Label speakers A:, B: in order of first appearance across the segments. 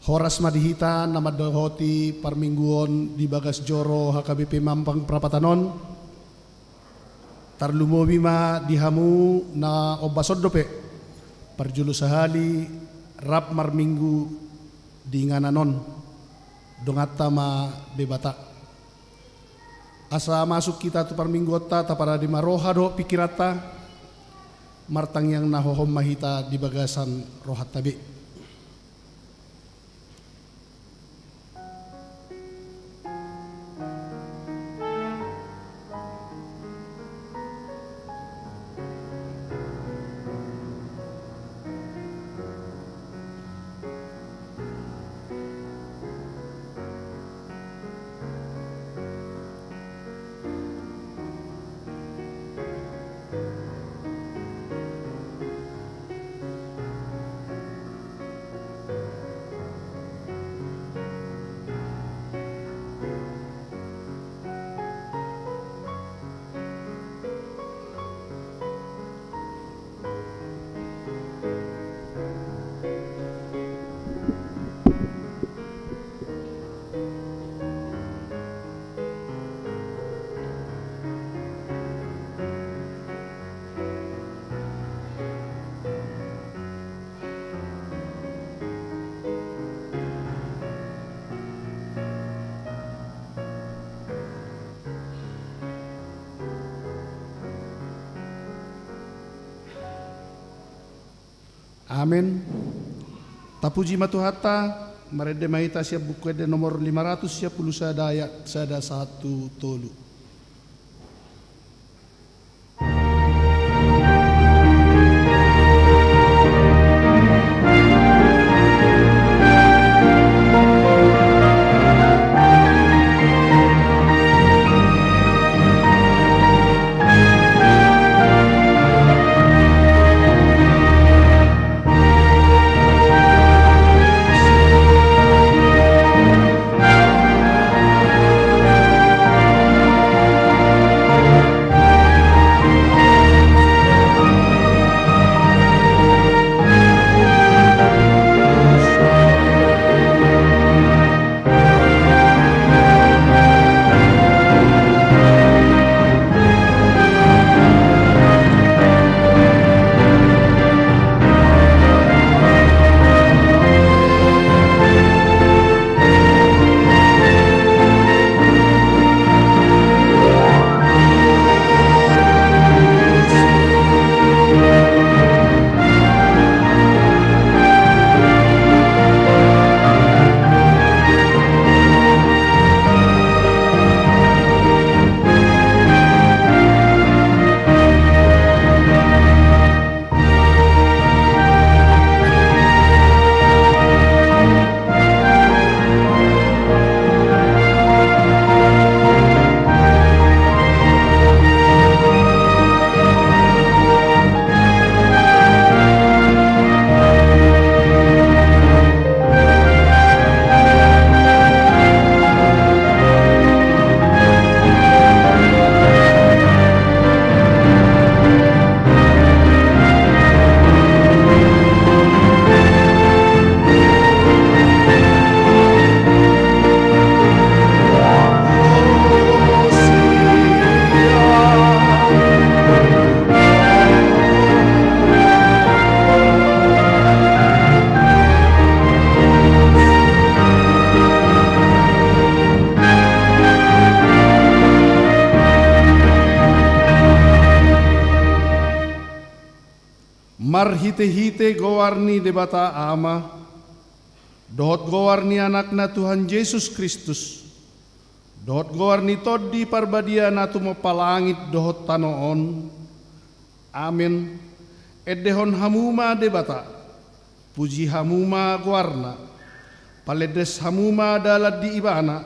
A: Horas madihita nama dohoti parmingguon di Bagas Joro HKBP Mampang Prapatanon. Tarlumobi ma dihamu na obasodope parjulu sahali rap marminggu di ngananon dongata ma bebata. Asa masuk kita tu parminggota tapara di maroha do pikirata martang yang nahohom mahita di bagasan rohat tabi. Amin. Tapuji matuhata marede mahita siap buku de nomor 500 siap puluh sadaya sada 1 tolu. Mar hite-hite gowarni debata ama, dohot gowarni anakna Tuhan Yesus Kristus, dohot gowarni toddi parbadia natu mapalangit dohot tanoon, amin, edehon hamuma debata, puji hamuma gowarna, paledes hamuma dalat di ibana,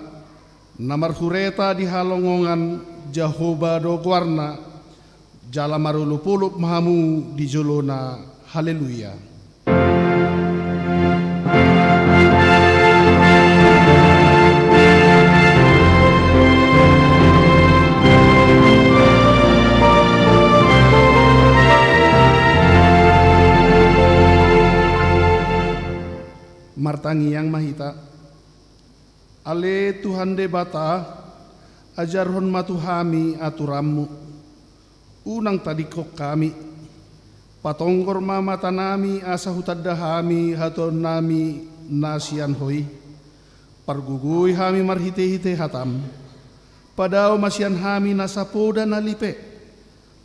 A: namar hureta di halongongan Jahoba do gowarna, jala marulupulup mahamu di jolona, haleluya. martangi yang mahita. Ale Tuhan de bata, ajarhon matuhami aturammu. Unang tadikok kami, patongkor mama tanami asa hutadahami haton nami nasian hoi. Pargugui hami marhite-hite hatam. Padao masian hami nasapoda nalipe.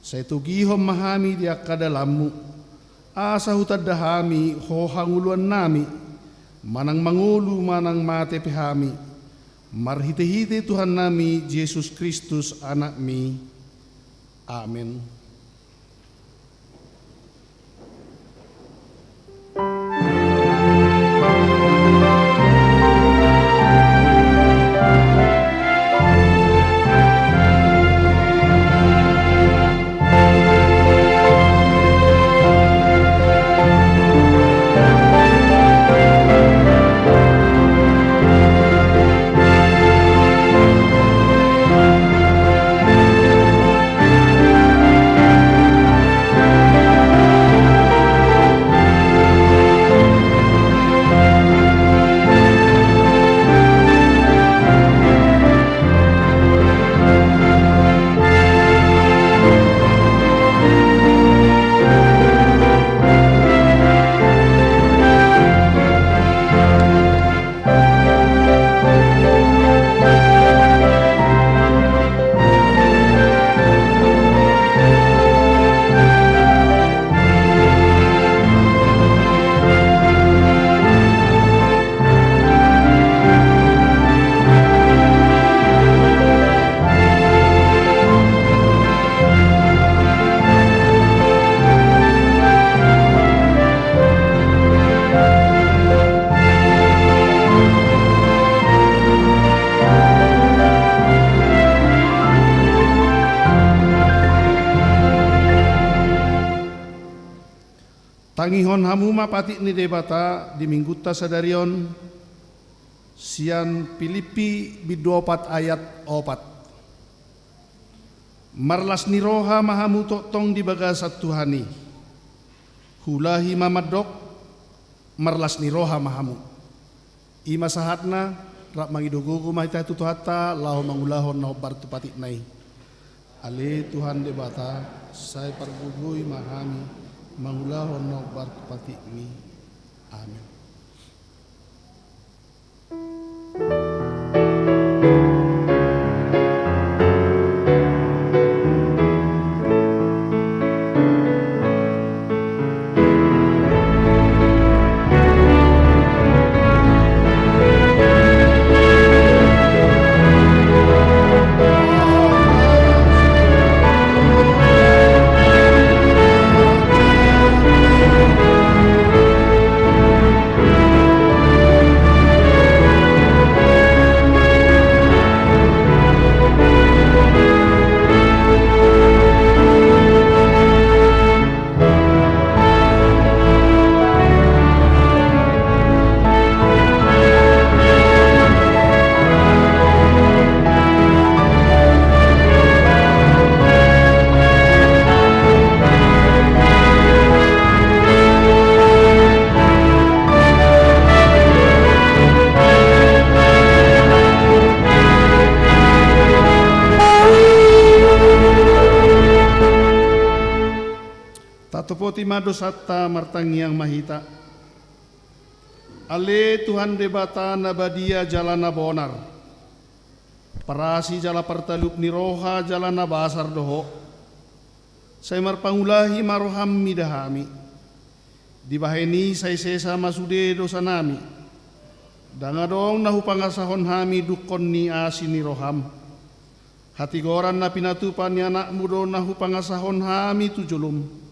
A: Saitugihom mahami dia kadalammu. Asa hutadahami hohanguluan nami. Manang mangulu manang mate pihami. Marhite-hite Tuhan nami Yesus Kristus anak mi. Amin. Tangihon hamuma patik ni debata di mingguta sadarion sian Filipi bidopat ayat 4. Marlas ni roha mahamu totong di bagasat Tuhani. Hulahi mamadok marlas ni roha mahamu. Ima sahatna rak mangidugugu mahita tutuhata lahu mangulahon na obar tu patik nai. Ale Tuhan debata saya pargugui mahami. Mangulahon na obar tu patik mi. Amin. Tupoti mados hatta martangi yang mahita. Ale Tuhan debata nabadia jalana bonar. Parasi jala partalup ni roha jalana basar doho. Saya marpangulahi maroham midahami. Dibaheni saya sesa masude dosa nami. Dangadong nahu pangasahon hami dukon ni asini roham. Hati goran na pinatupan ni anak mudo nahu pangasahon hami tujulum.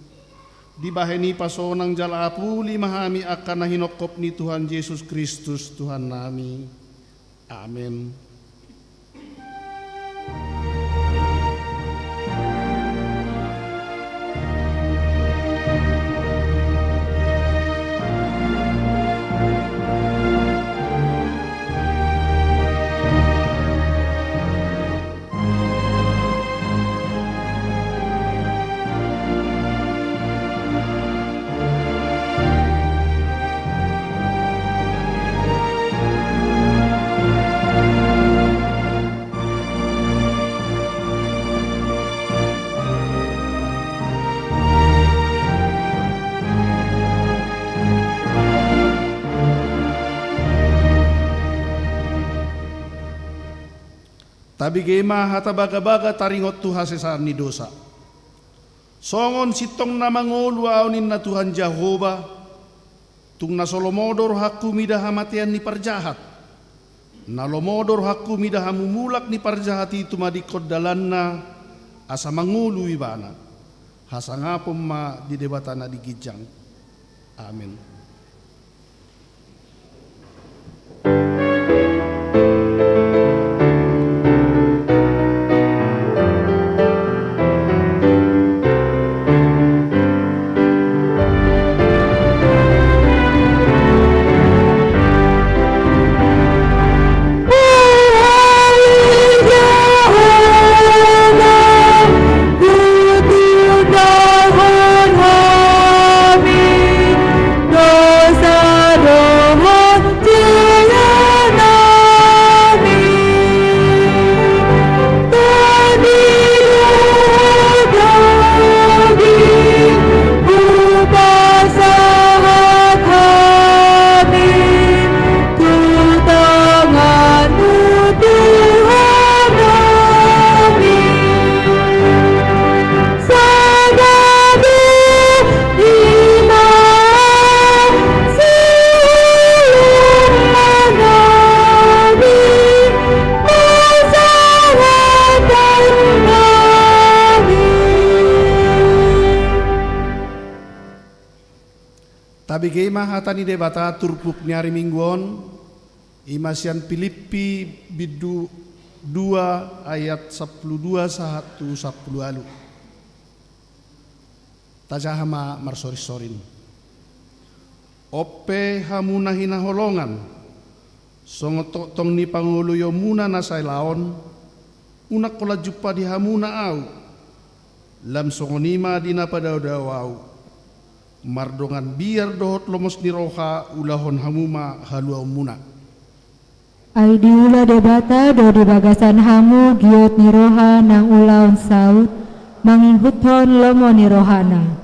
A: Dibaheni pasonang jala apuli mahami akan nahinokop ni Tuhan Yesus Kristus Tuhan nami. Amin. Tabi gema hata baga-baga taringot tu hasesan ni dosa. Songon sitong na mangolu aunin na Tuhan Jehova, tung na solomodor haku midah hamatian ni parjahat, na lomodor haku midah hamumulak ni parjahat itu madikod dalanna asa mangulu ibana, hasangapom ma di debatana di gijang. Amin. Tabigay mahata ni debata turpuk nyari mingguon imasian Filipi bidu 2 ayat 12 sahatu 10 alu. Tajahama marsoris-sorin. Ope hamuna hinaholongan songotok tong ni Pangulo yo muna nasay laon unak kola jupa di hamuna au lam songonima dina padau-dau au. Mardongan biar dohot lomos ni roha ulahon hamuma haluau muna.
B: Ai diula debata do di bagasan hamu giot ni roha nang ulaon saut manginhuthon lomo ni rohana.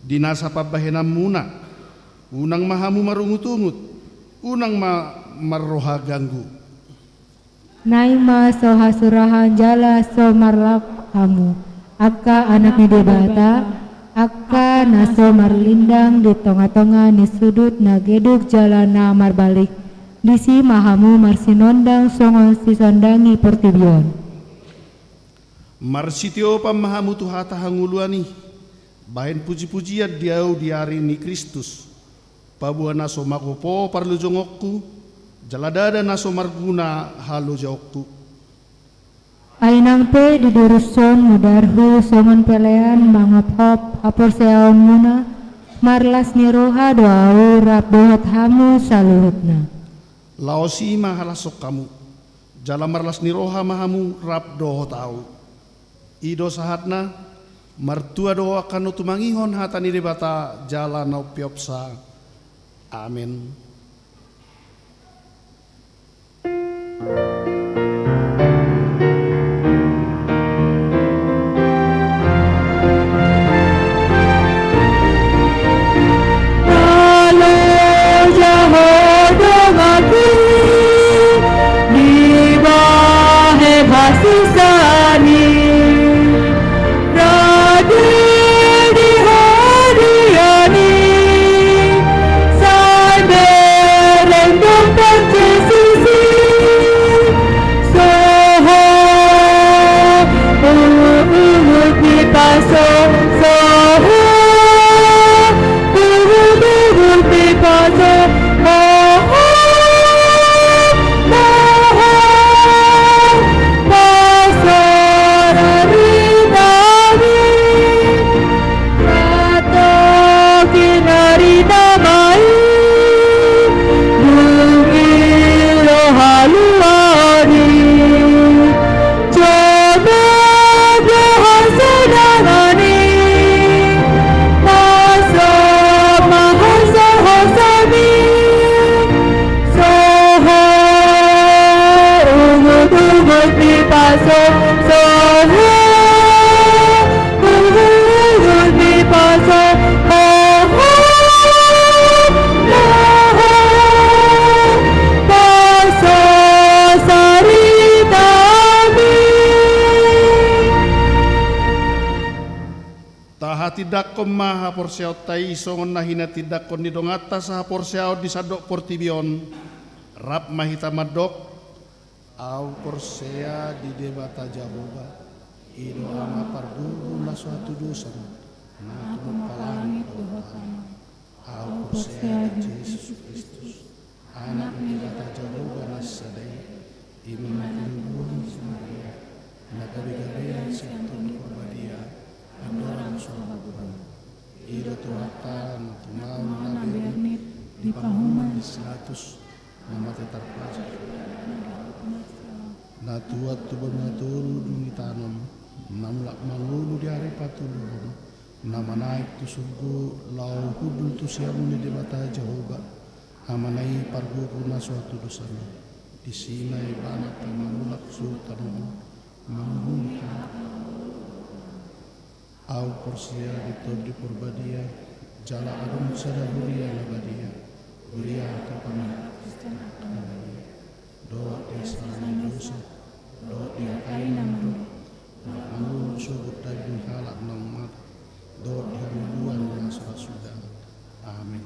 A: Dinasa pabahenam muna unang mahamu marungut-ungut unang marroha ganggu.
B: Naima so hasurahan jala so marlap hamu akka anak ni debata akka naso marlindang di tonga-tonga ni sudut na geduk jalan na marbalik disi mahamu marsinondang songon sisondangi portibion.
A: Marsitio pamahamu tuhata hanguluani bahen puji-pujian diau diari ni Kristus pabuan naso makopo parlu jongokku jaladada naso marguna halo jokku.
B: Ainang pe di duruson mudarhu songon pelean mangaphop apor seaon muna marlas ni roha doau rap dohot hamu saluhutna.
A: Laosi mahalasok kamu jala marlas ni roha mahamu rap dohot au. Ido sahatna martua doa kanu tumangihon hata ni debata jala nau piopsa. Amin. tidak kon maha porsiao tai songon nahina tidak kon di dongata saha porsiao di sadok portibion rap mahita madok au porsea di debata Jehovah ido ama pardugu na suatu dosa na palangit dohotana au porsea di Yesus Kristus anak debata Jehovah na sadai iman matilubun Maria na gabi-gabian sentun korbadia adorang surabagubang ido tuatan tumau na bernit di pahuman di 100 nama tetarpasa na tuat tuban na turu duni tanam namlak mangulu di hari patulun nama naik tu surgu lau hudul tu siamu di debata Jehovah amanai pargu kuna suatu dosana di sinai bana tamamulak sultan menghuni au porsia di porbadia jala arum sada huria labadia huria kapana do desa dosa do diakai nama namun subut daging halak nang mat do dihamuduan yang sudah amin.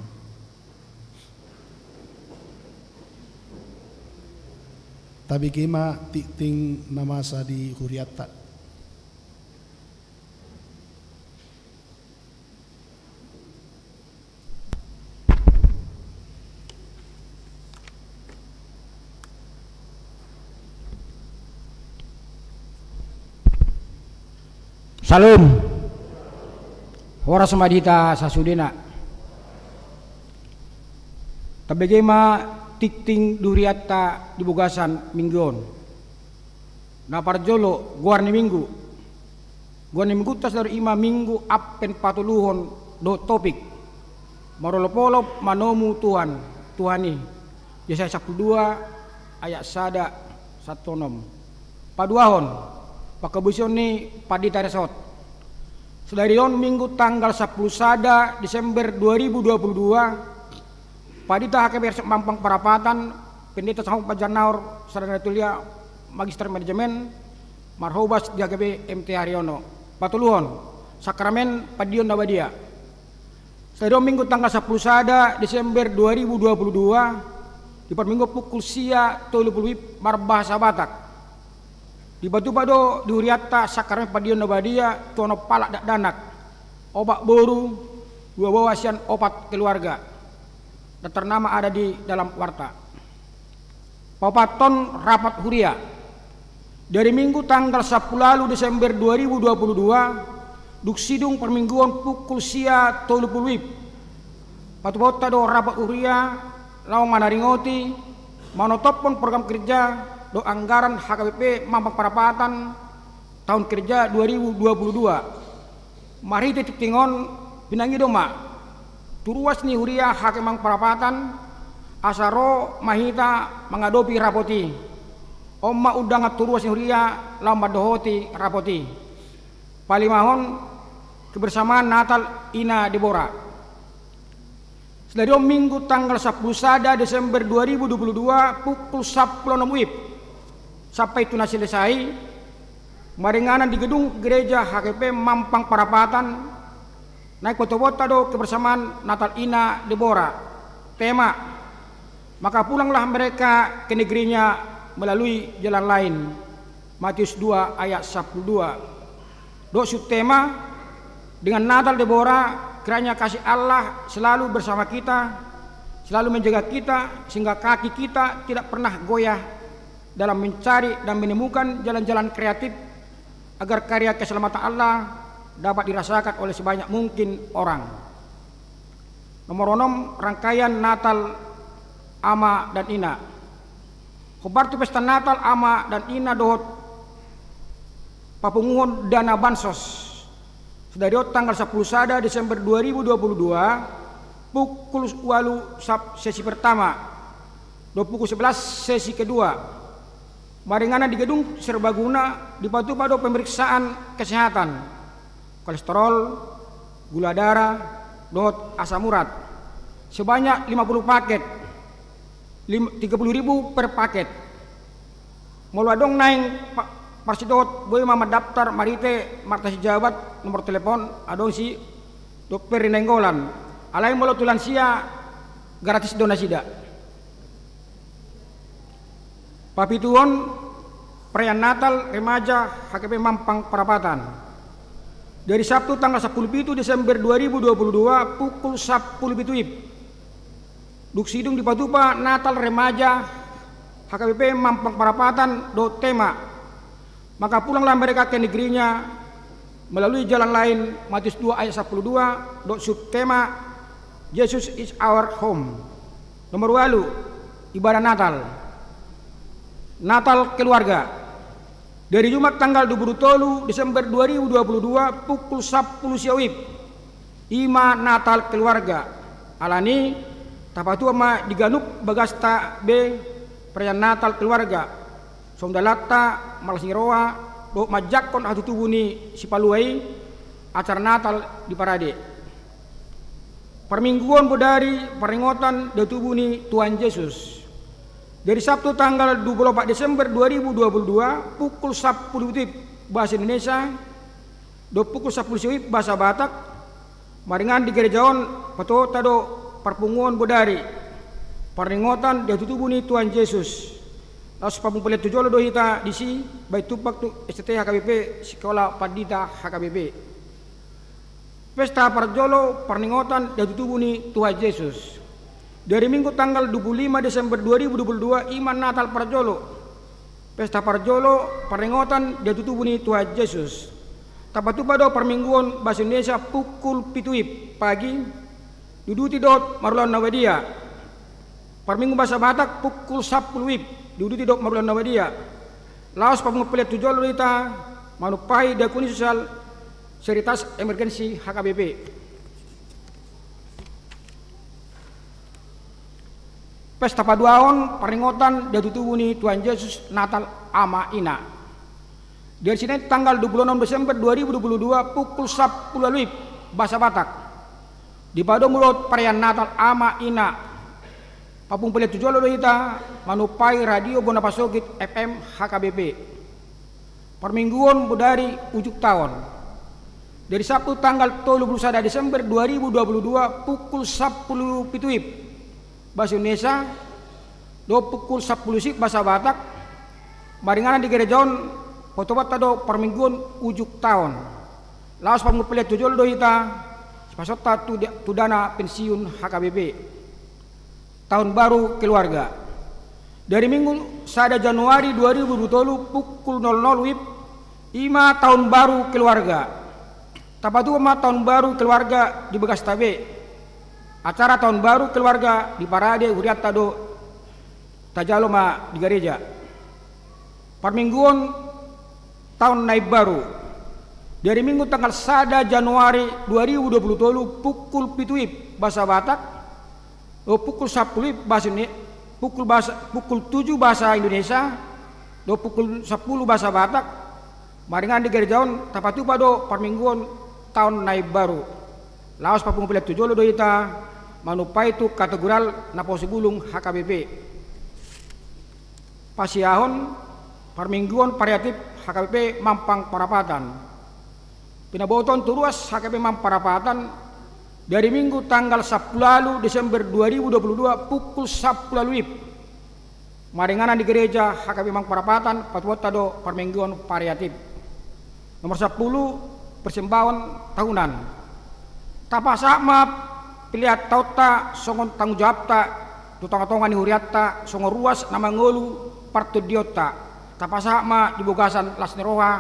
A: Tabi kema ting nama sa di huriata.
C: Salam. Hora samadita sasudena. Tabi kema tikting duriata di bugasan mingguon na parjolo guarni minggu tas dari ima minggu appen patuluhon do topik marolopolop manomu Tuhan Tuhani Yesaya 12 ayat sada satonom paduahon pakabusion ni padita resot sedarion minggu tanggal 10 sada Desember 2022 Padita HKB Mampang Parapatan, Pendeta Sanggup Pajanaur, Sarana Tulia, Magister Manajemen, Marhobas di HKB MT Haryono, Patuluhon, Sakramen Padion Nabadia. Sedari minggu tanggal 10 sada Desember 2022, di minggu pukul sia 30 Marbahasa Batak. Di Batu Bado di Huriata Sakramen Padion Nabadia, Tuano Palak Dak Danak, Obat Boru, dua wawasian opat keluarga. Dan ternama ada di dalam warta. Papaton rapat huria. Dari minggu tanggal 10 lalu Desember 2022, duksidung permingguan pukul sia 30 wib. Patubota do rapat huria, lau manaringoti, manotopon program kerja do anggaran HKBP Mampang Parapatan tahun kerja 2022. Mari titik tingon pinangi doma. Turuas ni huria Hakemang Parapatan asaro mahita mengadopi rapoti omma udang turuas ni huria lamba dohoti rapoti palimahon kebersamaan Natal Ina Deborah sedari minggu tanggal 10 sada Desember 2022 pukul 10 wib sampai tuna selesai maringanan di gedung gereja HKP Mampang Parapatan naik foto-foto do kebersamaan Natal Ina Deborah. Tema, maka pulanglah mereka ke negerinya melalui jalan lain. Matius 2 ayat 12. Do subtema dengan Natal Deborah, kiranya kasih Allah selalu bersama kita, selalu menjaga kita sehingga kaki kita tidak pernah goyah dalam mencari dan menemukan jalan-jalan kreatif agar karya keselamatan Allah dapat dirasakan oleh sebanyak mungkin orang. Nomor 6 rangkaian Natal Ama dan Ina. Khobartu pesta Natal Ama dan Ina dohot papunguhon dana bansos. Sedari tanggal 10 sada Desember 2022 pukul 8 sesi pertama, do pukul 11 sesi kedua. Maringana di gedung serbaguna di Batu Bado pemeriksaan kesehatan. Kolesterol, gula darah, dot asam urat sebanyak 50 paket 30.000 per paket mulai naik parsidot boy mama daftar marite marta jabat nomor telepon adong si do perinenggolan alai molo tulansia gratis donasida. Papituon perayaan Natal remaja HKP Mampang Perapatan. Dari Sabtu tanggal 17 Desember 2022 pukul 10 WIB. Duksidung di Patupa Natal remaja HKBP Mampang Perapatan do tema maka pulanglah mereka ke negerinya melalui jalan lain Matius 2 ayat 12 do subtema Jesus is our home. Nomor 8 ibadah Natal keluarga. Dari Jumat tanggal 23 Desember 2022 pukul 10 siawib. Ima Natal keluarga. Alani tapatua ma diganup bagasta B perayaan Natal keluarga. Somdalata malasingiroa do majakon hatutubuni si paluai acara Natal di parade. Permingguan bodari peringatan datubuni Tuhan Yesus. Dari Sabtu tanggal 24 Desember 2022 pukul 10 WIB bahasa Indonesia do pukul 10 WIB bahasa Batak maringan di gerejaon pato tado perpunguan bodari peringatan datubuni Tuhan Yesus. Lalu pampulet tujolo do hita disi baik tupak tu STT HKBP Sekolah Padita HKBP. Pesta Parjolo peringatan datubuni Tuhan Yesus. Dari Minggu tanggal 25 Desember 2022 Iman Natal Parjolo. Pesta Parjolo peringatan datubuni Tuhan Yesus. Tapatupa do permingguan bahasa Indonesia pukul 7 WIB pagi duduti dot Marulon Nawadia. Perminggu bahasa Batak pukul 10 WIB duduti dot Marulon Nawadia. Laos pamupelet tujolo kita manupai dakuni sosial seritas emergensi HKBP. Pesta paduaon peringatan datubuni Tuhan Yesus Natal ama ina. Dari sini tanggal 26 Desember 2022 pukul 10 WIB bahasa Batak. Di pado mulut perayaan Natal ama ina. Papung pelet tujolo kita manupai radio Bonapasogit FM HKBP. Permingguan bodari ujuk tahun. Dari Sabtu tanggal 31 Desember 2022 pukul 10 WIB bahasa Indonesia do pukul 10 WIB bahasa Batak maringanan di gerejaon fotobat do permingguan ujuk tahun. Laos pamupelet tujolo do hita pasota tudana pensiun HKBP. Tahun baru keluarga. Dari Minggu sada Januari 2020 pukul 00 WIB ima tahun baru keluarga. Tapatu ma tahun baru keluarga di Begastabe. Acara tahun baru keluarga di parade huriat do tajalo ma di gereja. Permingguan tahun naib baru. Dari Minggu tanggal 1 Januari 2020 pukul 7 WIB bahasa Batak. Pukul 10 WIB bahasa pukul 7 bahasa Indonesia. Pukul 10 bahasa Batak. Maringan di gerejaon tapatu pado permingguan tahun naib baru. Laos papumpelet tujolo do ita manupai tu kategoral na posibulung HKBP. Pasiahon permingguan variatif HKBP Mampang Perapatan. Pinaboton turuas HKBP Mampang Perapatan dari Minggu tanggal 10 Desember 2022 pukul 10 WIB. Maringanan di gereja HKBP Mampang Perapatan patuota do permingguan variatif. Nomor 10 persembahan tahunan. Tapasa ma pilihat tauta songon tanggung jawab ta tutong-tongan ni huriatta songo ruas nama ngolu partudiota. Tapasa ma di bogasan lasneroha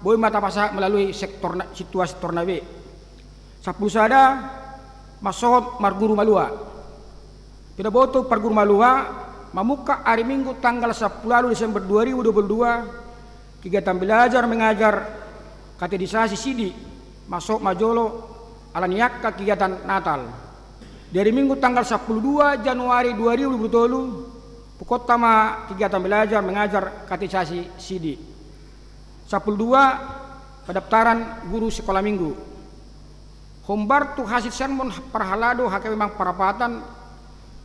C: boy ma tapasa melalui sektor situasi tornabe. Sapusada masohot marguru malua. Pidaboto parguru malua mamuka hari Minggu tanggal 10 Desember 2022 kegiatan belajar mengajar katekisasi sidi masuk majolo alaniak kegiatan Natal. Dari Minggu tanggal 12 Januari 2020 pukul tama kegiatan belajar mengajar katekisasi sidi. 12 pendaftaran guru sekolah minggu. Hombar tu hasil sermon perhalado HKBP Mampang Perapatan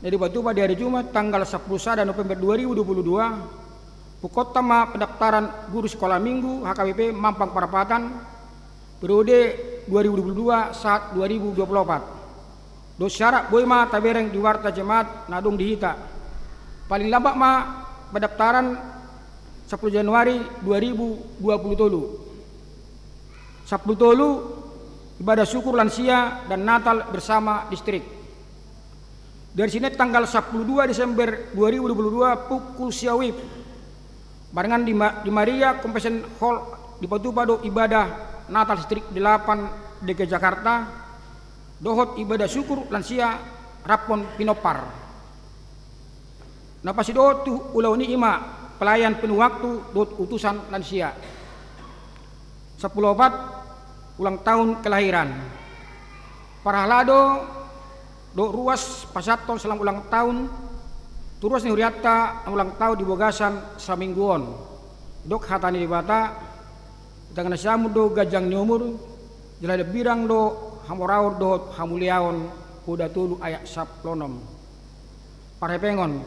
C: dari Batuba di hari Jumat tanggal 11 November 2022 pukul tama pendaftaran guru sekolah minggu HKBP Mampang Perapatan periode 2022 saat 2024. Do syarat boy ma tabereng di warta jemaat nadong dihita. Paling lambat ma pendaftaran 10 Januari 2020 ibadah syukur lansia dan Natal bersama distrik. Dari sini tanggal 12 Desember 2022 pukul siawib barengan di Maria Convention Hall di Patupado ibadah Natal distrik 8 DKI Jakarta dohot ibadah syukur lansia Rapon Pinopar. Napasi dohot tu ulau ni ima pelayan penuh waktu dohot utusan lansia. 10 ulang tahun kelahiran. Parahlado do ruas pasaton selang ulang tahun. Turuas ni huriata ulang tahun di Bogasan samingguon. Dok hatani di bata. Tangan syamu do gajang nyumur. Jelada birang do hamoraur do hamuliaon kuda tulu ayak saplonom. Parepengon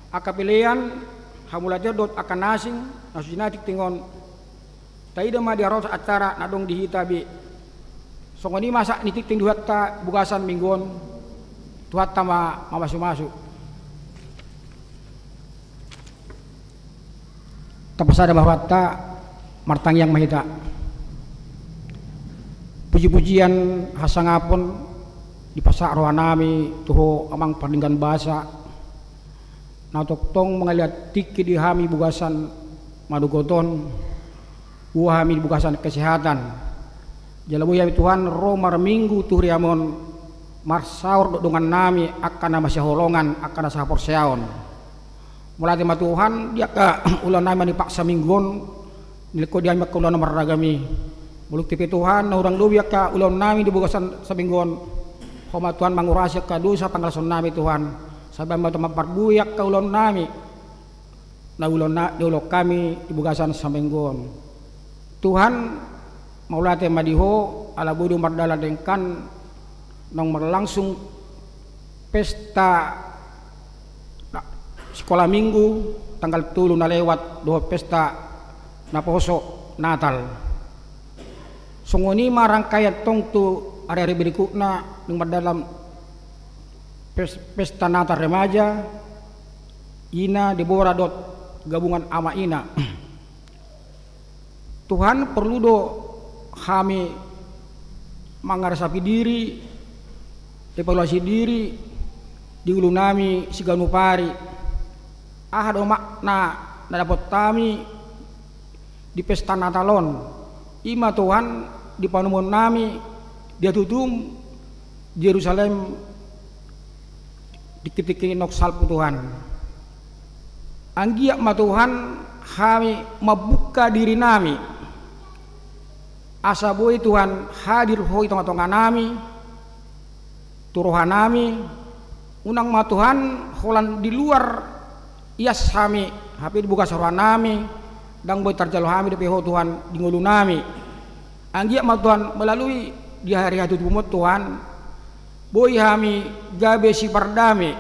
C: akapilian hamulatir do akan nasing nasinatik tingon. Taida ma diaros acara nadong dihitabi. Songoni masa nitik ting duhatta Bogasan mingguon. Tuhatta masuk-masuk. Tapasada bahwa ta martang yang mahita. Puji-pujian hasangapon di pasak rohanami tuho amang perlinggan bahasa. Natoktong mengaliat tiki di hami Bogasan madugoton. Buahami di Bogasan kesehatan. Jalabu ya Tuhan romar minggu tuhriamon marsaur dengan nami akan nama holongan akan sa porseaon. Mulai tema Tuhan dia ka ulan nami dipaksa minggon niliko dia mak ulan maragami. Muluk tipe Tuhan na urang duwi ka ulan nami di Bogasan sa minggon. Homa Tuhan mangurasya ka dosa tanggal son nami Tuhan. Sabab ma parbuyak ka ulan nami. Na ulan na diulok kami di Bogasan sa minggon. Tuhan maulate madiho ala budu mardala dengkan nong berlangsung pesta sekolah minggu tanggal 3 na lewat do pesta na poso Natal. Sungoni marangkayat tong tu ari-ari berikutna nang dalam pesta Natal remaja ina Deborah dot gabungan ama ina. Tuhan perlu do kami mangarasapi diri, evaluasi diri, di ulu nami siganupari. Ahado makna na dapat kami di pesta Natalon. Ima Tuhan di panumun nami dia tutum Yerusalem dikit-dikit nok salpu Tuhan. Anggiak ma Tuhan kami membuka diri nami. Asa boy Tuhan hadir hoi tengah-tengah nami turuhan nami unang ma Tuhan holan di luar ias kami hapi dibuka saruhan nami dang boy tarjalo kami depe ho Tuhan di ngulu nami anggia ma Tuhan melalui di hari hatu tumut Tuhan boy kami gabe si pardami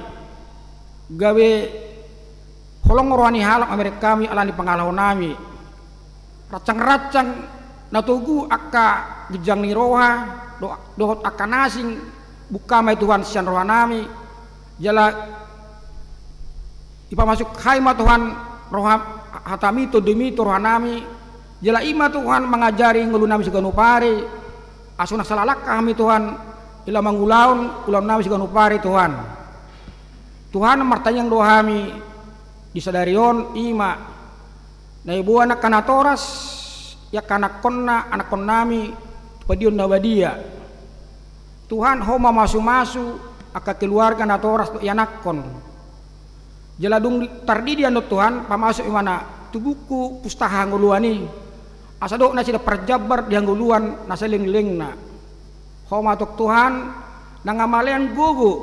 C: gabe holong rohani halak Amerika kami alani pengalau nami racang-racang natugu akka gejang ni roha dohot akka nasing buka may Tuhan siyan roha nami jala ipamasuk hai ma Tuhan roha hatami to demi to roha nami jala ima Tuhan mengajari ngulu nami siganupari asuna salalak kami Tuhan ila mangulaon ulam nami siganupari Tuhan Tuhan martanyang doa kami disadarion ima na ibu anak kanatoras ya kanak konna anak konnami padion nawadia Tuhan homa masu-masu aka keluarga natoras ya nakon jeladung tardidi anu Tuhan pamasuk imana tubuku pustaha nguluani asado na sida perjabar di nguluan na seling-lingna homa tok Tuhan nangamalean gugu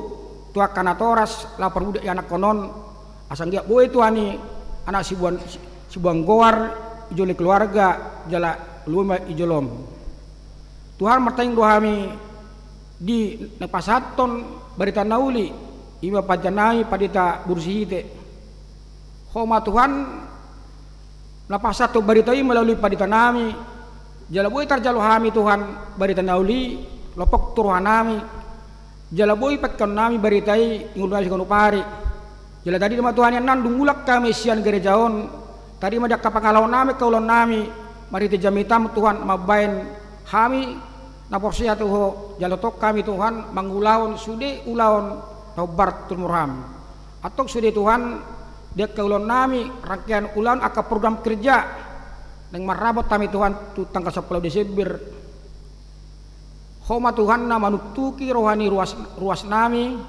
C: tua kanatoras lapar budak ya anak konon asang dia boy tuani anak sibuan goar ijoli keluarga jala luma ijolom Tuhan mertanyang doa kami di nepasaton barita nauli ima pajanai padita bursihite homa Tuhan napasato barita melalui padita nami Jalaboi tarjalo hami Tuhan barita nauli lopok turuhanami. Jalaboi pekkan nami baritai ingulunasi kono pari. Jala tadi nama Tuhan yang nandung mulak kami sian gerejaon. Tadi madak kapangalaon nami kaulon nami. Marita jamitam Tuhan mabain hami naporsia tuho jalotok kami Tuhan mangulaon sude ulaon taubar tulmurham. Atok sude Tuhan dek kaulon nami rangkaian ulan aka program kerja neng marabot kami Tuhan tu tanggal 10 Desember. Homa Tuhan na manutuki rohani ruas nami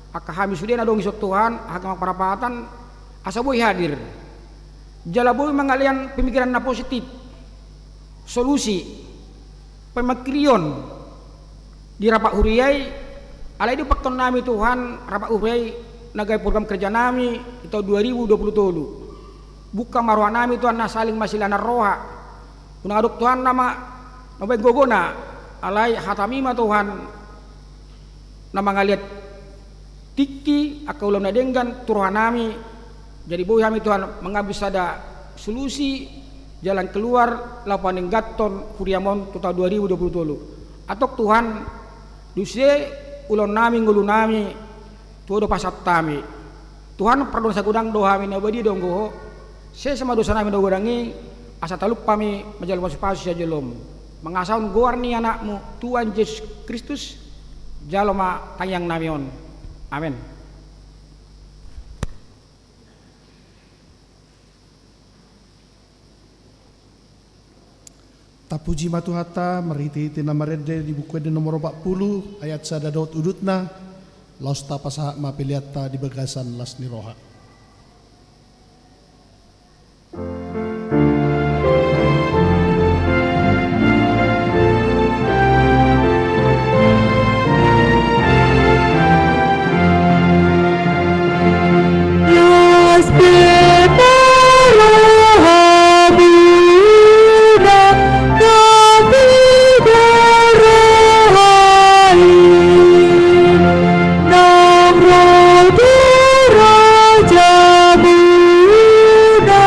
C: aka hami sude na dong isok Tuhan haka parapatan asaboy hadir. Jalaboy mangalian pemikiran na positif. Solusi pemakrion di rapak huriyai alai di pakton nami Tuhan rapak huriyai nagai program kerja nami itu 2020 buka marwah nami Tuhan na saling masilana roha unaduk Tuhan nama nabai gogona alai hatamima Tuhan nama ngaliat tiki akaulam nadenggan turuhan nami jadi boy kami Tuhan mengambil sada solusi jalan keluar lapaning gatton huriamon total 2020 atok Tuhan duse ulon nami ngulu nami tuodo pasat tami Tuhan pardon sagudang doha min abadi donggo se sama dosa nami dogodangi asa talup pami majalom spasi jalom mengasaun goarni anakmu Tuhan Yesus Kristus jaloma tayang namion amin.
A: Tapuji matuhata meriti tina marede di buku de nomor 40 ayat sada daud udutna losta pasaha mapiliata di bagasan las niroha.
B: Raja Buddha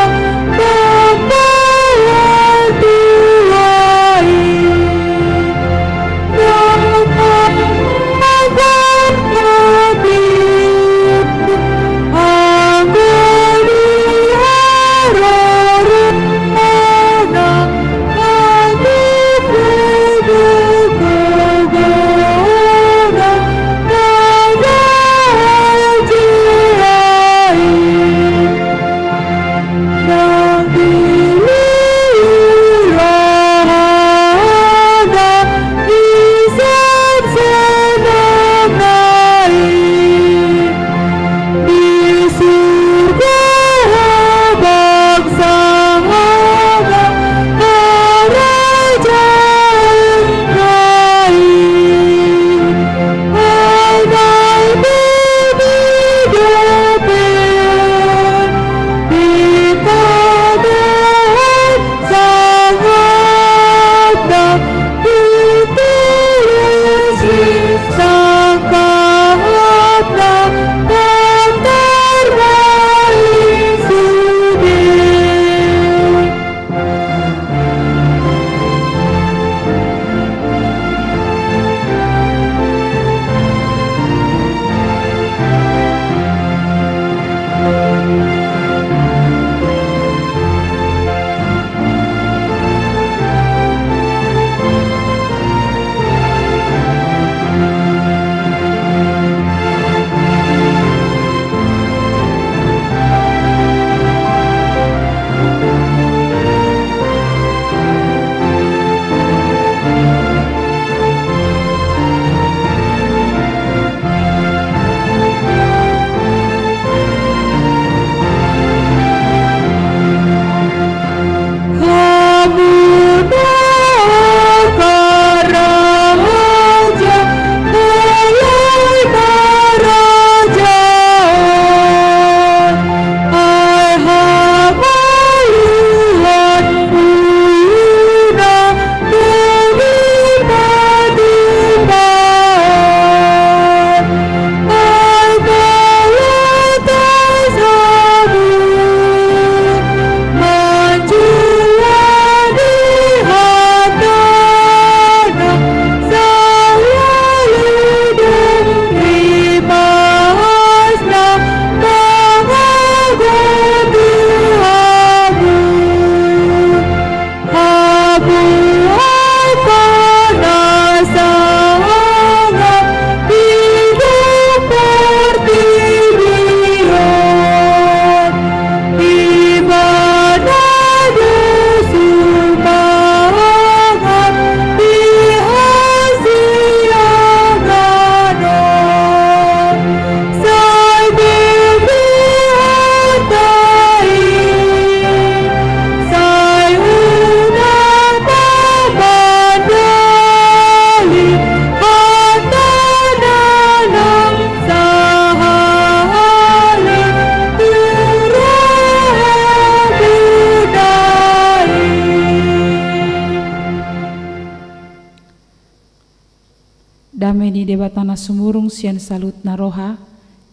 D: Kami di debatana sumurung sian salut naroha,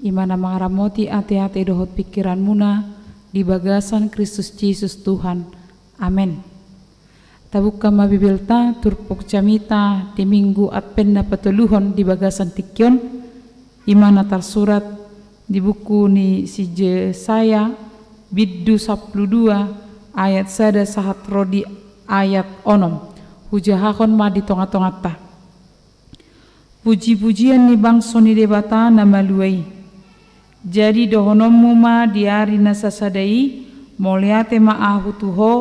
D: imana mangaramoti ate-ate dohot pikiran muna, di bagasan Kristus Yesus Tuhan. Amin. Tabuk kama bibilta turpok jamita di minggu Advent na patuluhon di bagasan tikyon, imana tersurat di buku ni si Yesaya biddu 12 ayat sada sahat rodi ayat onom hujahakon ma di tonga-tongata. Puji-pujian ni bangso ni debata na maluai. Jadi dohonomu ma diari na sasadai moliate ma ahu tuho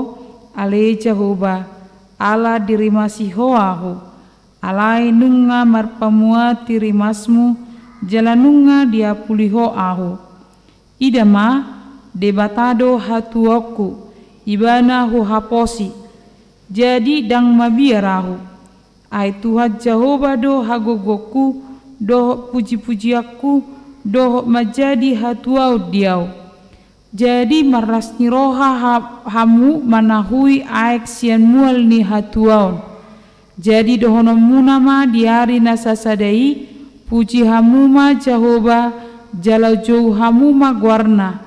D: ale Jehovah ala dirimasi hoahu alai nunga marpamua tirimasmu jalanunga dia puliho ahu idama debatado hatuoku ibana hu haposi jadi dang mabiarahu ai Tuhan Jehovah do hagogoku do puji-pujiaku do majadi hatuau diau jadi marlasni roha hamu manahui aek sian mual ni hatuaun jadi dohono munama diari nasasadai puji hamu ma Jehovah jalau jauh hamu ma guarna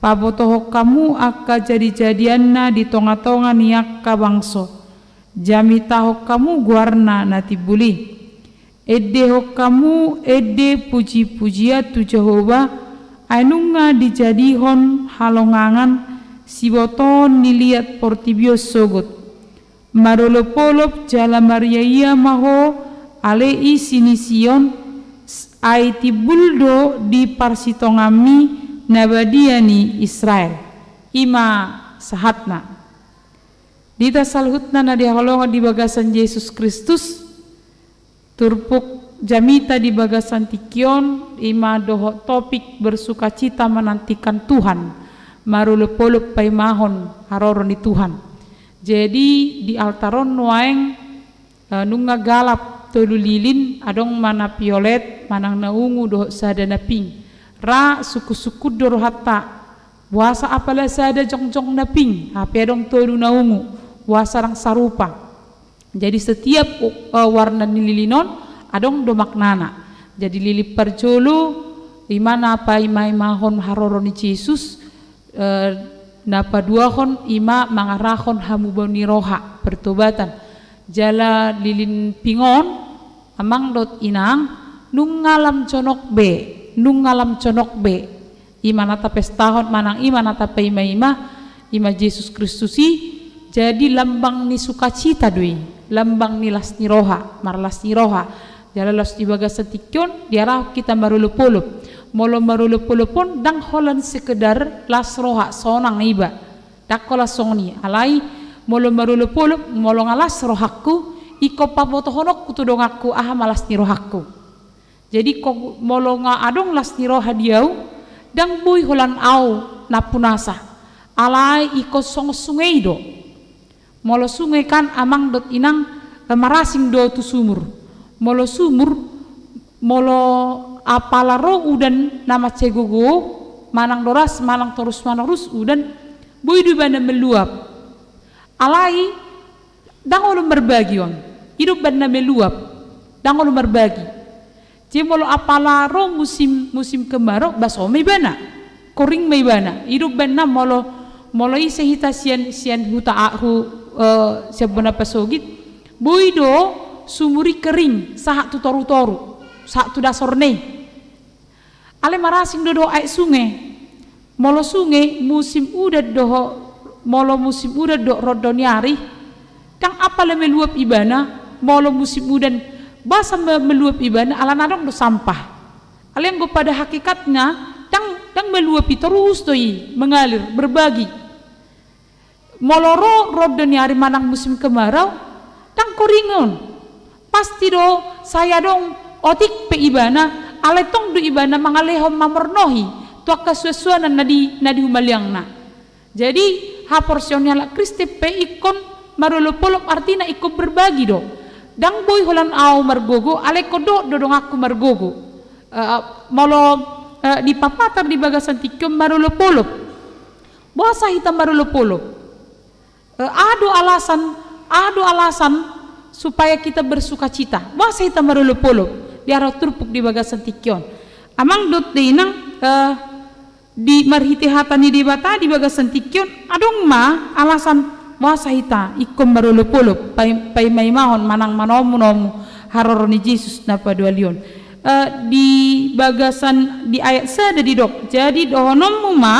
D: pabotoho kamu akka jadi-jadianna di tonga-tonga niakka bangso jami taho kamu guarna nati buli edde ho kamu edde puji-pujia tu Jehovah ainunga dijadihon halongangan siboton niliat portibio sogot marolopolop jala mariaya maho alei sinision aiti buldo di parsitongami nabadiani Israel ima sahatna dita salhutna na dihalonga di bagasan Yesus Kristus turpuk jamita di bagasan tikyon ima doho topik bersukacita menantikan Tuhan marulupolup paimahon haroron di Tuhan jadi di altaron nuaeng nunga galap tolu lilin adong mana piolet manang naungu doho sadana ping ra suku-suku doro hatta wasa apala sada jong-jong na ping hape adong tolu naungu wasarang sarupa jadi setiap warna nililinon adong do maknana jadi lili parjolo imana apa imahon haroron Yesus napa duahon ima mangarahon hamuboni roha pertobatan jala lilin pingon amang dot inang nung ngalam conok be imana tapestahon manang imana tape ima Yesus Kristusi jadi lambang ni sukacita dui lambang ni lasni roha marlasni roha jala las di bagasan tikyon diarah kita marulupulup molo marulupulupon dang holan sekedar las roha sonang iba dakola songni alai molo marulupulup molo ngalas rohaku iko pabotohonok kutudong aku aha malasni rohaku jadi kok molo nga adong lasni roha diau dang bui holan au napunasa alai iko song sungai do molo sungai kan amang dot inang marasing do tu sumur molo apalaro udan nama cegogo manang doras manang terus udan bui du bana meluap alai dang ulum berbagi wang hidup bana meluap dang ulum berbagi jadi molo apalaro musim kemarau baso may bana koring may bana hidup bana molo ise hita sian huta siabana pasogit boido sumuri kering sahat tu toru sahat tu dasorne ale marasing dodo ai sungai molo sungai musim udah do rodoniari kang apa le meluap ibana molo musim udan basa meluap ibana ala nadong do sampah ale yang pada hakikatnya dang meluapi terus doi mengalir berbagi moloro rodoniari manang musim kemarau dang koringon pasti do saya dong otik pe ibana ale tong do ibana mangalehom mamornohi tua kasuasuanan nadi humaliangna jadi ha porsionnya la Kristi pe ikon marulupolop artina ikon berbagi do dang boy holan au margogo ale kodo dodong aku margogo molo di papatar di bagasan tikyon marulupolop bahasa hitam marulupolop ado alasan supaya kita bersuka cita. Masa kita marulupulup dia harus turpuk di bagasan tikyon amang dot de inang di marhiti hata ni debata di bagasan tikyon adong ma alasan wasa hita ikom barulupulup pay may mahon manang manomu haroro ni Jesus na padualion di bagasan di ayat sada di dok jadi dohonom ma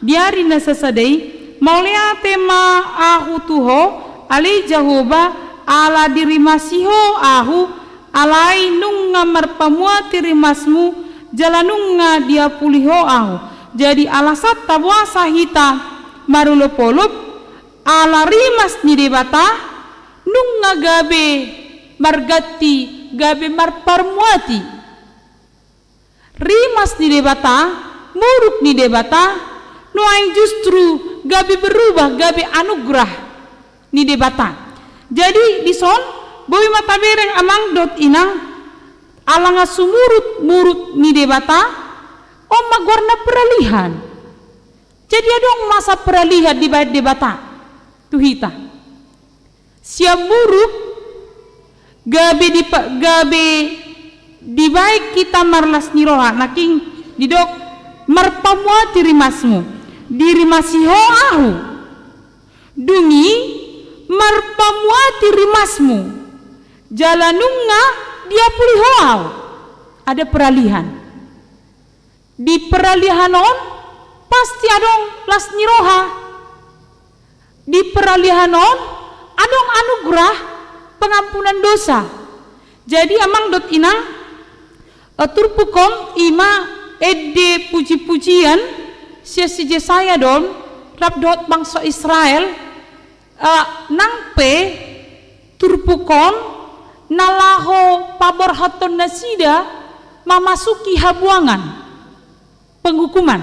D: diari na sasadai maulia tema ahu tuho ali jahoba ala dirimasiho ahu alai nunga marpamua tirimasmu jalanunga dia puliho ahu jadi alasat tabuasa hita marulopolup ala rimas ni debata nunga gabe margati gabe marparmuati rimas ni debata muruk ni debata nuaing justru gabi berubah gabi anugerah ni debata jadi dison boy mata bereng amang dot inang alanga sumurut murut ni debata oma gorna peralihan jadi adong masa peralihan di bait debata tuhita siap muruk gabi di baik kita marlas niroha naking didok marpamua tirimasmu dirimasiho ahu dungi marpamuati rimasmu jalanunga dia puliho ahu ada peralihan di peralihanon pasti adong las niroha di peralihanon adong anugerah pengampunan dosa jadi amang dot inang turpukom ima ede puji-pujian sia saya don rabdot bangsa Israel nangpe turpukon nalaho paborhaton nasida memasuki habuangan penghukuman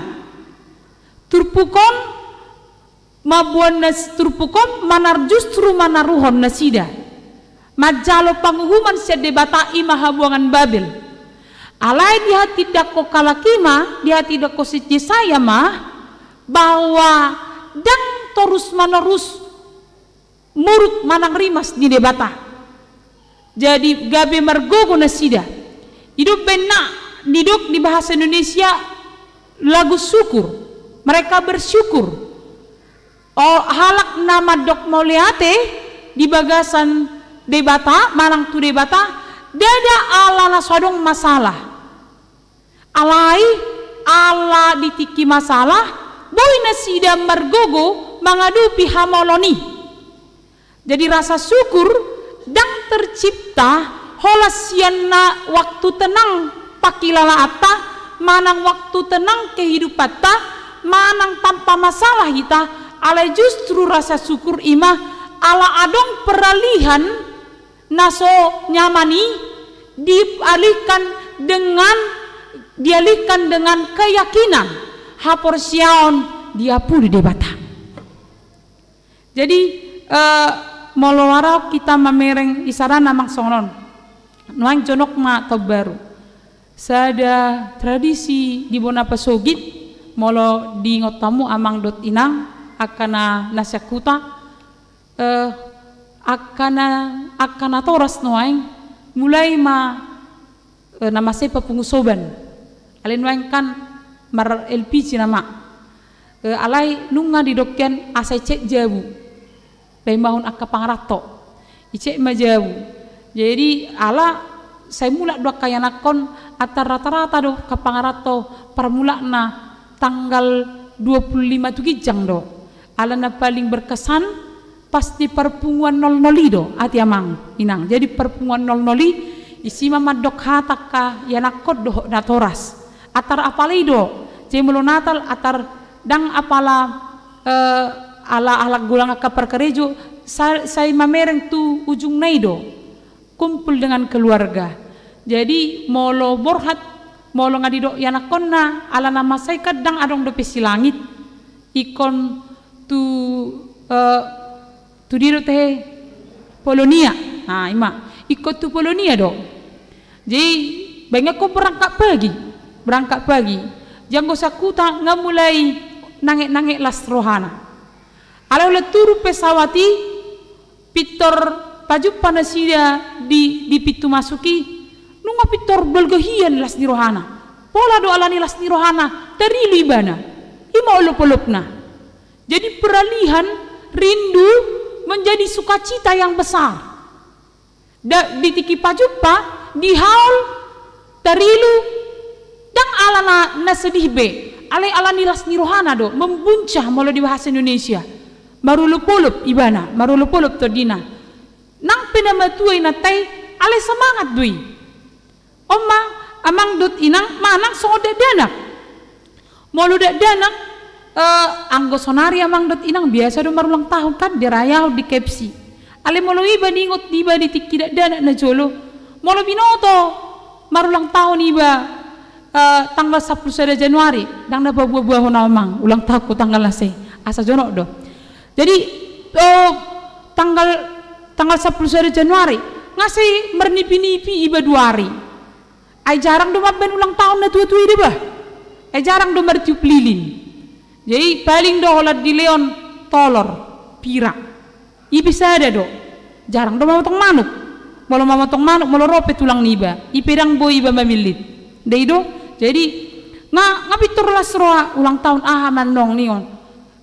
D: turpukon mabuan turpukon manar justru manaruhon nasida majalo penghukuman sia debata ima habuangan Babel alai dia tidak ko kalakima dia tidak ko saya mah bahwa dan terus menerus muruk manang rimas di debata jadi gabe margogo nasida hidup benak hidup di bahasa Indonesia lagu syukur mereka bersyukur halak nama dok mauliate di bagasan debata manang tu debata dada ala nasodong masalah alai ala ditiki masalah boy nasida margogo mengadupi hamoloni jadi rasa syukur dan tercipta holasiana waktu tenang pakilala atta manang waktu tenang kehidupan ta manang tanpa masalah kita alai justru rasa syukur imah ala adong peralihan naso nyamani dialihkan dengan keyakinan haporsiaon dia pun debata jadi molowara kita mamereng isarana mangsonon nuang jonok ma baru sada tradisi di bona pasogit molo di ngotamu amang dot inang akana nasyakuta akana toras nuang mulai nama sepa pengusoban alin wang kan mar LPG nama alai nunga didokyan asai cek jabu pemahun akka pangarato icek majabu jadi ala saya mula dua kaya nakon atar rata-rata do ka pangarato permula na tanggal 25 tu kijang do ala na paling berkesan pasti perpunguan 00 do ati amang inang jadi perpunguan 00 isi mamadok hataka yanakot do natoras atar apalido jemelo natal atar dang apala ala gulang ka perkerejo saya mamereng tu ujung naido kumpul dengan keluarga jadi molo borhat molo ngadido yanakonna ala nama saya kadang adong do pesi langit ikon tu diro teh Polonia nah ima ikut tu Polonia do jadi banyak ko berangkat pagi janggo sakuta ngamulai nangek las rohana ala oleh turu pesawati pitor paju panasida di pitu masuki nu nunga pitor belgahian las ni rohana pola do alani las ni rohana dari libana ima olop-olopna. Jadi peralihan rindu menjadi sukacita yang besar. Di tiki pajumpa di haul tarilu dan alana na sedih be alani las ni rohana do membuncah molo di bahasa Indonesia marulupulup ibana marulupulup todina nang penamatuay na tay ale semangat dui oma amang dot inang manang so danak molo danak anggo sonari amang dot inang biasa do marulang tahun kan di raya di kepsi ale molo iba ningot iba di tiki danak na jolo molo binoto marulang tahun iba tanggal 10 Januari dang na buah-buah namang ulang tahun ko tanggal nase asa jono do. Jadi tanggal 10 Januari ngasih mernipi-nipi iba 2 hari. Ai jarang do mabben ulang tahun na tua-tua ide bah. Ai jarang do mertiup lilin. Jadi paling do holat di leon tolor pira. I bisa ada do. Jarang do mamotong manuk. Molo mamotong manuk molo rope tulang niba. I pedang boy iba mamilit. Dei do. Jadi ngapitur las roa ulang tahun ahaman nong nion.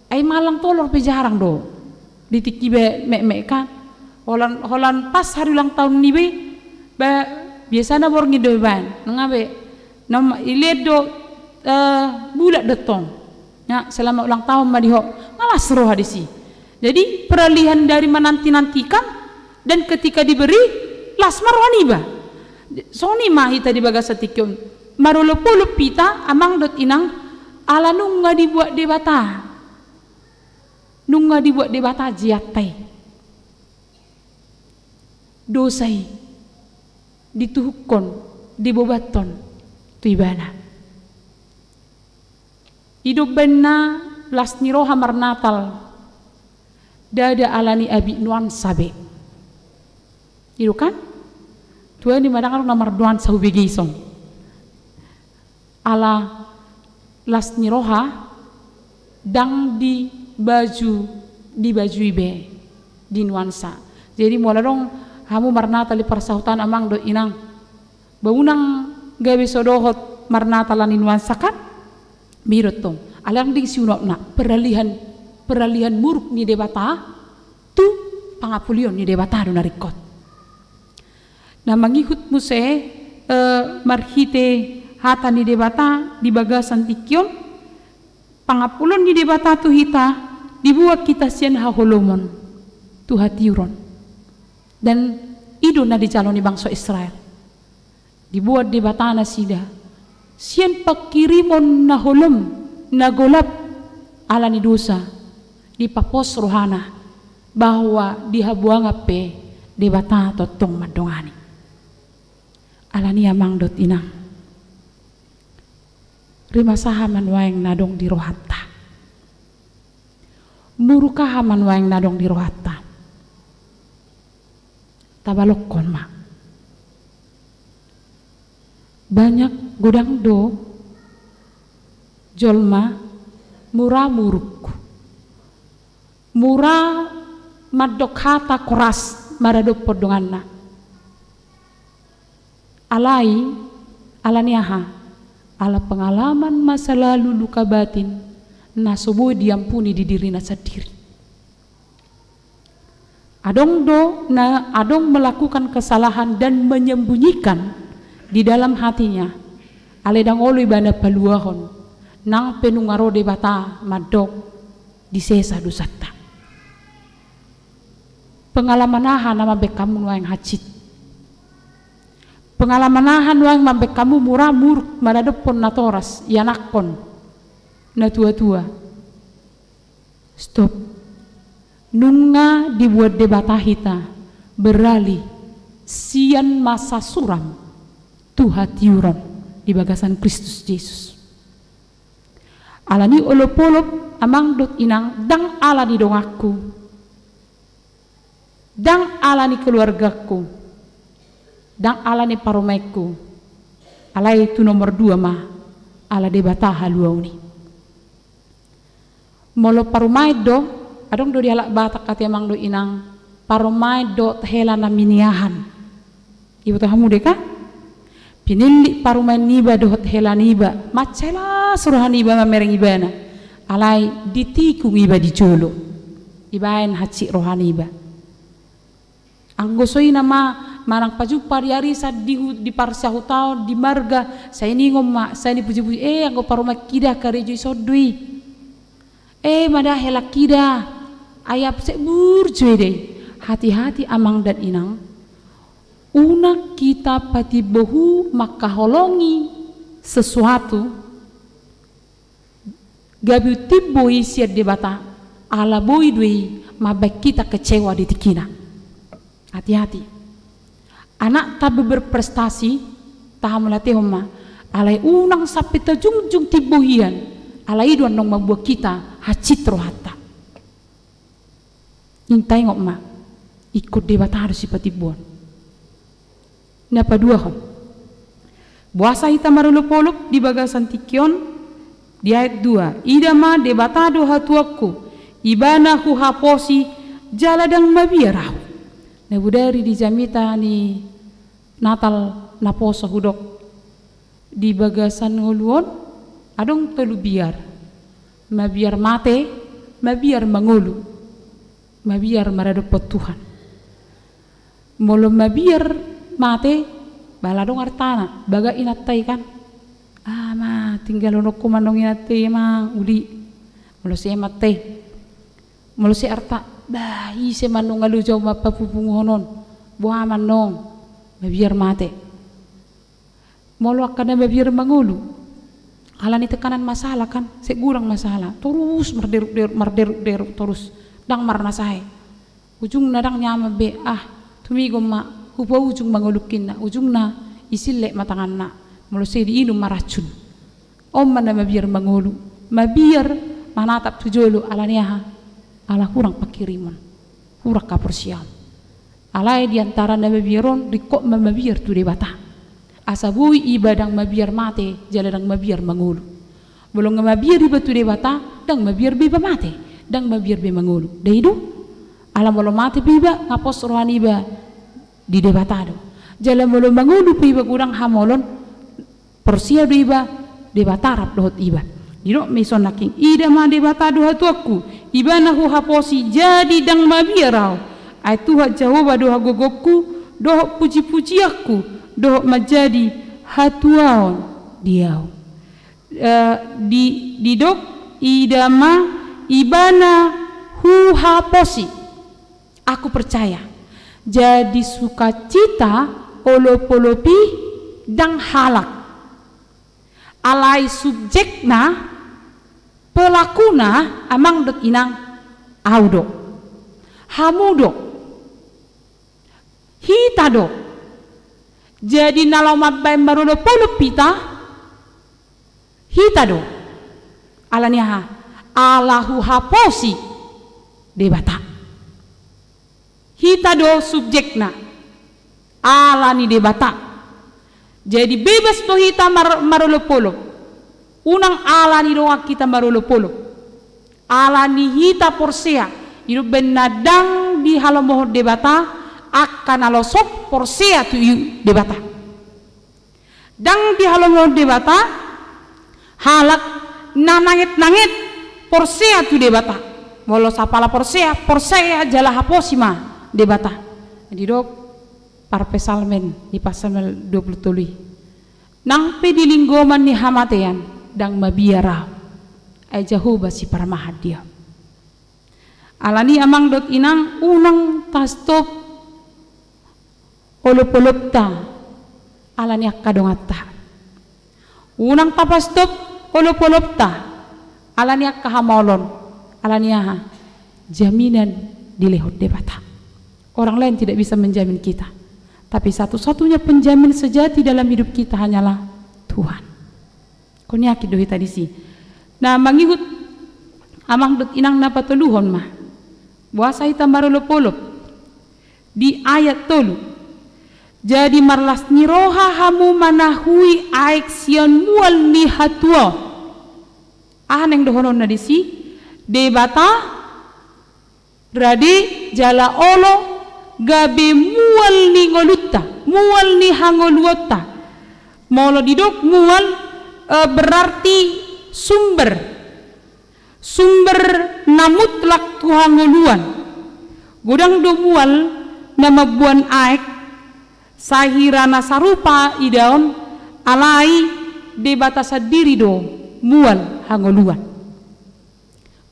D: Ai malang tolor pe jarang do. Ditiki be mek kan. Holan pas hari ulang tahun ni be biasana bor ngido ban. Ngabe nam iled do bulat detong. Ya selama ulang tahun madiho ngalas roh hadisi. Jadi peralihan dari menanti-nantikan dan ketika diberi las marwani ba. Soni mahita di bagasa tikyon. Marulupulup pita amang dot inang ala nunga dibuat debata. Nunga dibuat debata jiatai dosai dituhukon dibobaton tuibana hidup benna las niroha marnatal dada alani abi nuan sabe itu kan tuan di madang nomor duan sahubi gisong ala las niroha dang di baju ibe di nuansa. Jadi mulai dong hamu marnata li persahutan amang do inang baunang gawe sodohot marnata lan nuansa kan birot tong alang ding siunok na peralihan muruk ni debata tu pangapulion ni debata do narikot na mangikut muse marhite hata ni debata di bagasan tikyon pangapulon ni debata tu hita dibuat kita sian haholomon tu hatiuron dan ido na dicaloni bangsa Israel dibuat di batana sida sian pakirimon na holom na golap ala ni dosa di papos rohana bahwa dihabuang pe di bata totong madongani ala ni amang dot inang rima sahaman waeng nadong di rohatta murukahaman waeng nadong di rohatta tabalokon ma banyak godang do jolma murah muruk murah madok hata koras maradok podonganna alaniaha ala pengalaman masa lalu luka batin na subuh diampuni di dirina sendiri. Adong melakukan kesalahan dan menyembunyikan di dalam hatinya. Aledang olo ibana paluahon nang penungaro de bata madok di sesa dusata. Pengalamanahan nama bekamu nuang hacit. Pengalamanahan nuang mambek kamu murah muruk madadopon natoras yanakon. Na tua-tua stop nunga dibuat debata hita beralih sian masa suram tuhatiuron di bagasan Kristus Yesus alani olop-olop amang dot inang dang alani dongaku dang alani keluargaku dang alani paromeku alai itu nomor 2 mah ala debata haluauni molo parumai do adong do dialak batak kati amang do inang parumai do hela na miniahan ibu tahamu deka Pinili paruman niba dohot helan iba, macela suruhan iba mamereng ibana. Alai ditikung iba di jolo. Ibaen haci rohani iba. Anggosoi nama marang pajupa di arisa di parsa hutao di marga saya ni ngomma saya ni puji-puji anggo paruma kida karejo sodui. Mada hela kida ayap sebur deh. Hati-hati amang dan inang. Una kita pati bohu maka holongi sesuatu gabi tiboi siat debata ala boi dui mabek kita kecewa di tikina. Hati-hati. Anak tabe berprestasi taham latih homma alai unang sapi tajungjung tibohian alai duan nong mabuah kita hacitro hatta. Intai ngok ma ikut debata harus sipati buan. Napa dua hon? Buasa hita marulupoluk di bagasan tikion di ayat 2. Idama debatado hatuaku ibana hu haposi jaladang mabiarahu. Nebudari di jamita ni Natal naposo hudok di bagasan nguluon adong telu biar mabiar mate mabiar mangulu mabiar maradopot Tuhan molo mabiar mate baladong artana baga inatai kan ma tinggal onok kumandong inatai emang uli molo si emate molo si arta bahi se manong alu jauh mapapupungonon buah manong mabiar mate molo akana mabiar mangulu alani tekanan masalah kan segurang masalah terus marderuk terus dang marna sahe ujung nadang nyama be tumigom ma hupa ujung mangulukin na ujung na isile matangan na mulai diinum maracun mana mabiar mangulu mabiar manatap tujolo alaniaha ala kurang pakiriman kurang kapersiam alai diantara na mabiaron rikok mabiar tu debata asabui ibadang mabiar mate jaladang mabiar mangulu belum mabiar iba tu debata dang mabiar biba mate dang mabiar be mangulu daidu alam belum mate biba ngapos rohani iba di debatado jalan belum mangulu piba kurang hamolon persia iba debatarap dohot iba dino meson naking ida ma debatado hatuaku ibana hu haposi jadi dang mabiarau ai tuha jahoba doha gogokku doh puji-puji aku doh majadi hatuaon diau di dok ida ma ibana hu haposi aku percaya jadi sukacita olopolopi dang halak alai subjekna pelakuna amang dot inang audo hamudo hitado jadi nalau mabay marolopolopita hitado alaniha alahu haposi debata hita do subjekna alani debata jadi bebas to hita marolopolo unang alani doa kita marolopolo alani hita porsea hidup benadang di halamoh debata akan alosok porsea tu debata dang di halamoh debata halak nanangit porsea tu debata molo sapala porsea jala haposima debata di dok parpesalmen di pasal 20 tuli nang pe di linggoman ni hamatean dang mabiara ay jahuba si paramahat dia alani amang dot inang unang tastop olopolopta alani akkadongata unang tapastop olopolopta alani akkahamolon alani aha jaminan dilehot debata. Orang lain tidak bisa menjamin kita, tapi satu-satunya penjamin sejati dalam hidup kita hanyalah Tuhan. Kau nyakit dohi tadi sih. Nah mangihut amang dot inang napa toluhon mah. Buasa hita marolopolop di ayat tolu. Jadi marlas niroha hamu manahui aik sion mual ni hatua. Neng dohonon na disi debata radi jala olo gabe mual ni ngolutta mual ni hangoluota Molo didok mual berarti sumber na mutlak tu hanguluan. Godang do mual nama buan aek sahirana sarupa idaon alai de batasa diri do mual hanguluan.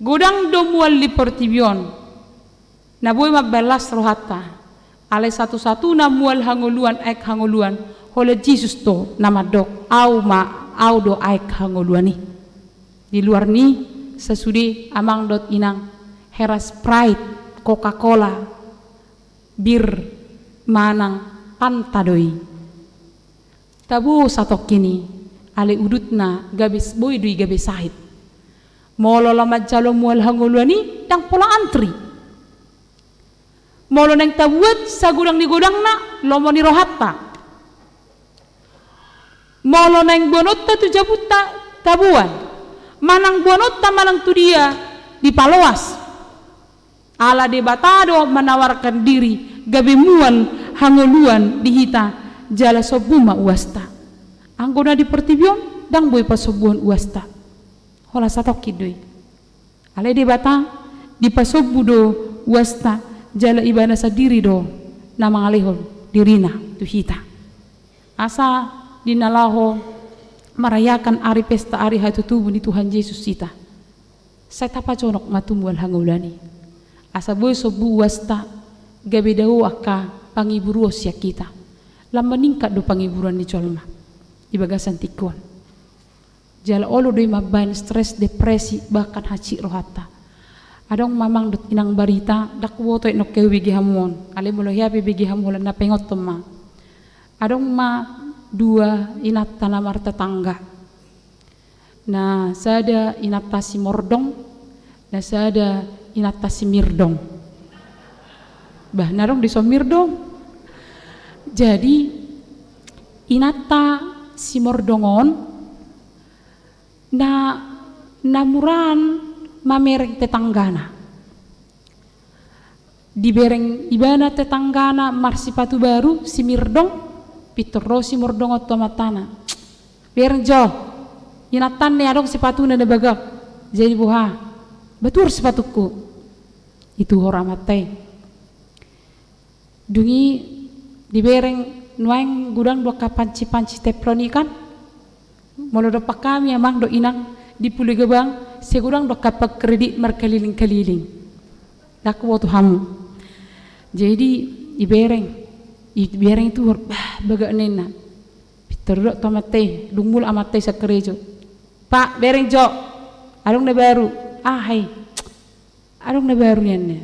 D: Godang do mual li pertibion na boy mabelas rohata alai satu-satu na mual hanguluan aek hanguluan oleh Jesus to nama dok au do aek hanguluan ni di luar ni sesudi amang dot inang hera Sprite Coca-Cola bir manang pantadoi tabu satok kini ale udutna gabis boy dui gabis sahid molo lama jalo mual hanguluani dang pola antri molo neng tabuat sagudang di godangna lomo ni rohatta molo neng bonotta tu jabuta tabuan manang bonotta manang tu dia di paloas ala de batado menawarkan diri gabe mual hanguluan di hita jala sobuma uasta anggona di pertibion dang boy pasobuan uasta hola satok kidoi ala de bata di pasobu do uasta jala ibana sadiri do nama alehol dirina tu hita asa dinalaho merayakan hari pesta hari hatutubu di Tuhan Yesus kita saya tapa conok matumual hangulani asa boy sobu wasta gabe dau aka pangiburu sia kita lam meningkat do pangiburan di colma di bagasan tikon jala olo doi maban stres depresi bahkan haci rohata adong mamang dot inang barita dak woto nok ke wigi hamon ale mulo hiapi bigi hamulan na pengot toma adong ma dua inat tanamar tetangga nah sada inat tasi mordong nah sada inata si mirdong bah narong di so mirdong jadi inata si mordongon na namuran mamereng tetanggana dibereng ibana tetanggana marsipatu baru si mirdong pitoro si mordong otomatana bereng jo inatan ne adong sepatu na bagak jadi buha betul sepatuku itu horamate dungi dibereng nuang gudang dua kapanci teflon ikan molo do pakami amang do inang di puli gebang segudang do kapak kredit markeliling-keliling dak wotu hamu jadi ibereng itu baga nena pitero tomate dungmul amate sakerejo pak bereng jo adong na baru hai adong na baru yanne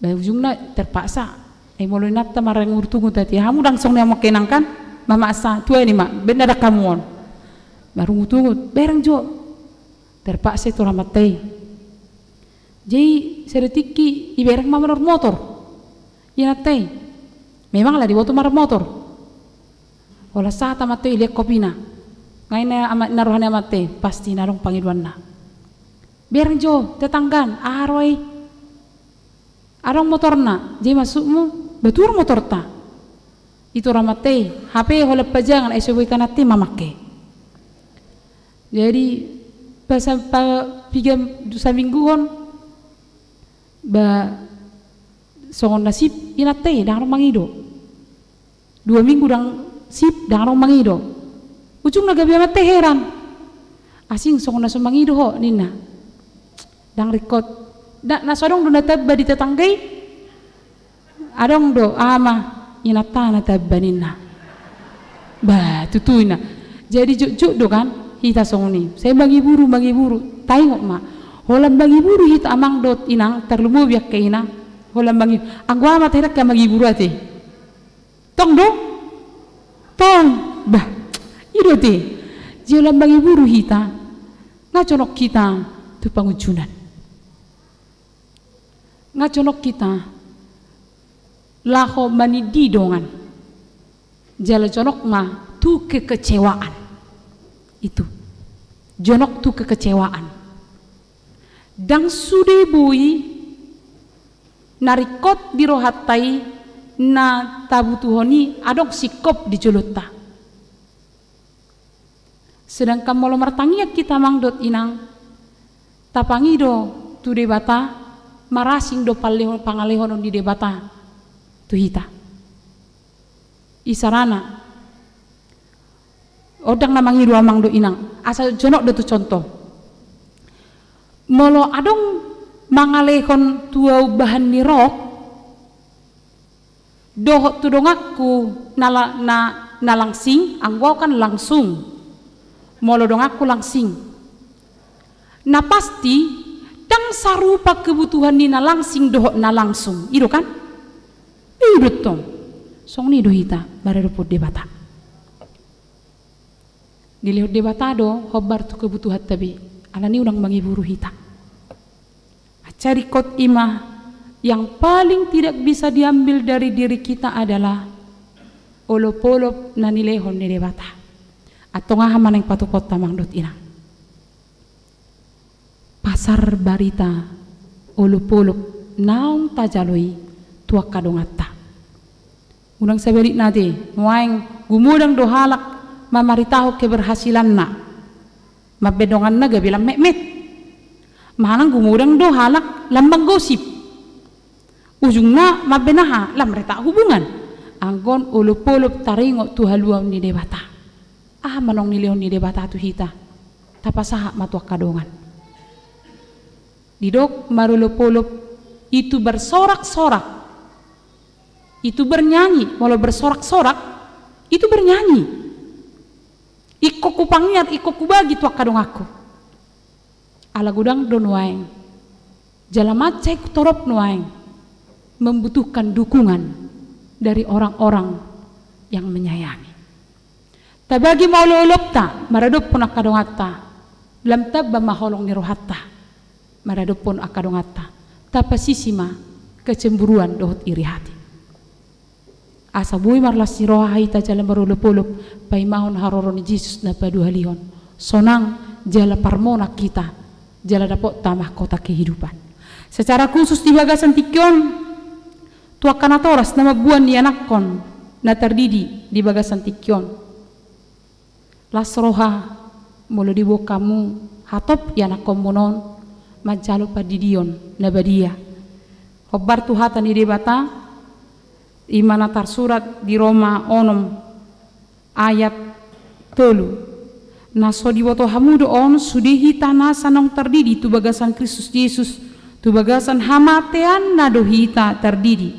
D: ujungna terpaksa molo nata marang urtungu tati hamu langsung na makenang kan mama asa tua ini mak benar kamu on baru ngutungu bereng jo terpaksa itu ramatei jadi sedetiki ibereng mama motor yanatei memang lah di waktu marah motor olah saat amatei lihat kopina ngaina amat naruhane amate pasti narong pangiduanna bereng jo tetanggan aroi arong motorna jadi masukmu betul motor ta itu ramate HP holep pajangan esoboy kanati mamake jadi pas pigam dusa mingguon ba songon nasip inate dang mangido 2 minggu dang sip dang mangido ujung naga biama teh heran asing songon naso mangido ho nina dang rekod na sodong do natabba di tetanggai adong do ama inata natabba nina bah tutuina jadi juk do kan hita songoni saya bagi buru tengok ma holam bagi buru hita amang dot inang terlumu biak ke ina holam bagi angwa amat herak ka bagi buru ate tong do tong bah ido te holam bagi buru hita ngaconok kita tu pangujunan ngaconok kita laho manidi dongan jala conok ma tu kekecewaan itu jonok tu kekecewaan dang sude bui narikot dirohatai na tabutuhoni adok sikop di jolota Sedangkan molo martangiak kita mangdot inang tapangido tu debata marasing do pangalehon di debata tu hita isarana odang namangido amang do inang asal jonok do tu contoh molo adong mangalehon tuau bahan nirok doh tu dongakku nalangsing anggo kan langsung molo dong aku langsing na pasti dang sarupa kebutuhan nina langsing dohok na langsung ido kan ido tong song ni do hita bare ruput debata dilihat debata do hobar tu kebutuhan tabi alani udang mangiburu hita cari kot imah yang paling tidak bisa diambil dari diri kita adalah olop-olop na nilehon ni debata atau ngaha maneng patukot tamang dot inang pasar barita ulup-ulup naung tajaloi tuak kadong atta unang saberit nate muaing gumudang dohalak mamaritaho keberhasilan na mabedongan na gabilang mekmet manang gumudang dohalak lambang gosip ujung na mabenaha lam reta hubungan anggon ulup-ulup taringo tuhaluam ni debata manong nilihon ni debata tu hita tapasaha matuak kadongan didok marulop-olop itu bersorak-sorak itu bernyanyi walau bersorak-sorak itu bernyanyi iko kupangiat iko kubagi tuak kadong aku ala gudang don waeng jalamat cek torop nuaeng membutuhkan dukungan dari orang-orang yang menyayangi tabagi maulolop ta maradop pun akadong atta lam tabba maholong ni rohatta maradop pun akadong atta tapasisima kecemburuan dohot iri hati asa bui marlas si roha hita jalan marolop-olop pai mahon haroro ni Jesus na padu halihon sonang jala parmona kita jala dapot tamah kota kehidupan secara khusus di Bagasan Tikyon tuakan atoras nama buan di anakkon na terdidi di Bagasan Tikyon las roha mulu di kamu hatop yana komunon majalo padidion nabadia hobar tuhatan di debata imana tarsurat di Roma onom ayat telu naso di boto hamudo on sudihi tanah sanong terdidi tu Bagasan Kristus Yesus tu Bagasan hamatean na dohita terdidi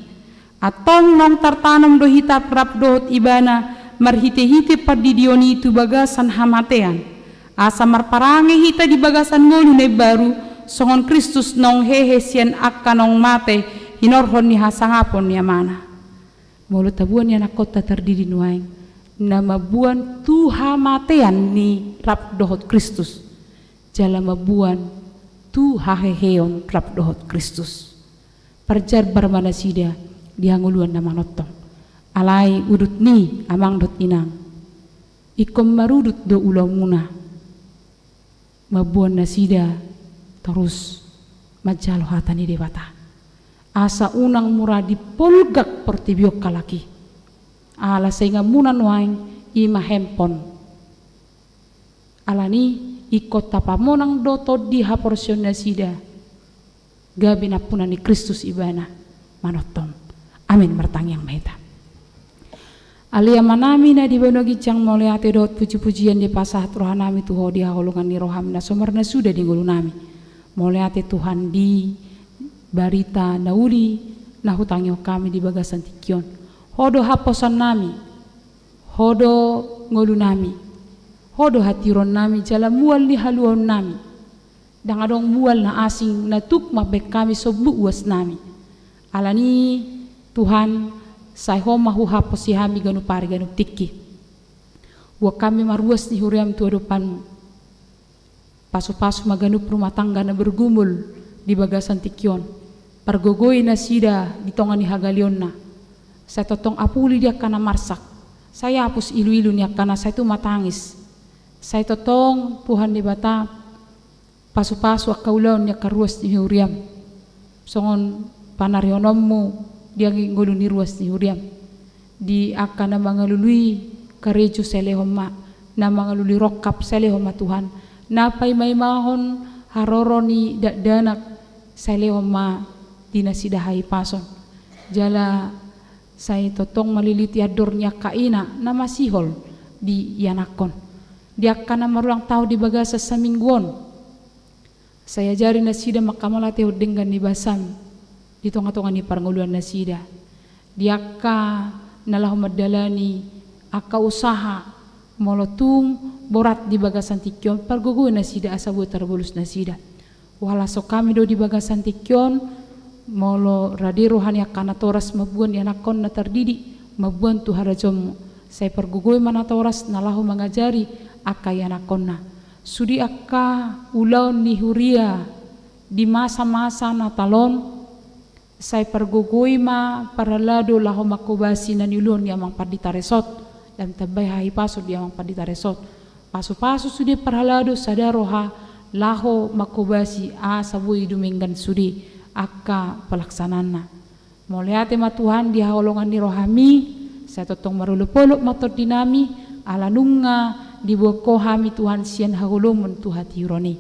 D: atong nong tertanam dohita prap dohot ibana marhite-hite padidioni tu Bagasan hamatean asa marparange hita di Bagasan ngolu ne baru songon Kristus nong hehe sian akka nong mate hinorhon ni hasangapon ni amana mulu tabuan yana kota terdiri nuaing nama buan tu hamatean ni rap dohot Kristus jala mabuan tu haheheon rap dohot Kristus parjar barmana sida dihanguluan nama notong alai udut ni amang dot inang ikom marudut do ulamuna mabuan nasida terus majalo hatani debata asa unang murah dipolgak pertibiok kalaki ala sehingga munan waing ima hempon alani ikot tapamonang doto di haporsion nasida gabi napunan ni Kristus ibana manotong amin mertang yang mahita alia manami na di banogi cang moleate dot puji-pujian di pasah rohanami tuho di holongan ni roham na somarna sudah di ngulunami moleate Tuhan di barita nauri na hutangyo kami di Bagasan Tikyon hodo haposan nami hodo ngulunami hodo hatiron nami jala mual li haluon nami dang adong mual na asing na tuk mabek kami sobu uas nami alani Tuhan sai homa hu hapos si hami ganu pari ganu tiki wa kami maruas ni huriam tu adopanmu pasu-pasu maganup rumah tangga na bergumul di Bagasan Tikyon pargogoi na sida di tongan ni hagalion na saya totong apuli dia kana marsak saya hapus ilu-ilu niya kana saya tu matangis saya totong Tuhan di bata pasu-pasu akaulaon niya karuas ni huriam songon panarionommu dia ngulu ni ruas ni huriam di akana mangalului kareju selehoma na mangaluli rokap saleho ma Tuhan napay may mahon haroroni danak saleho ma dinasidahay pason jala say totong maliliti ador niya kaina na masihol di yanakon diak kana marulang tao di bagasa sa mingguon saya jari na sida makamalate dengan di basam di tonga-tonga ni paranguluan na sida diak ka nalah madalani aka usaha molotung borat di bagasan tikyon pargugu na sida asabu tarbulus na sida wala so kami do di bagasan tikyon molo radi rohani akana toras mabuan yanakon na tardidi mabuan tu harajom saya pergugui mana toras nalahu mengajari aka yanakon na sudi aka ulau ni huria di masa-masa na talon saya pergugui ma paralado lahu makubasi na nilun yamang padita resot dan tabay hai paso di yamang padita resot paso-paso sudi paralado sadaroha laho makubasi sabui duminggan sudi aka pelaksanana moliate ma Tuhan di haolongan ni rohami saya totong marulupolok mator dinami ala nunga di boko hami Tuhan sian haulumun tuhati roni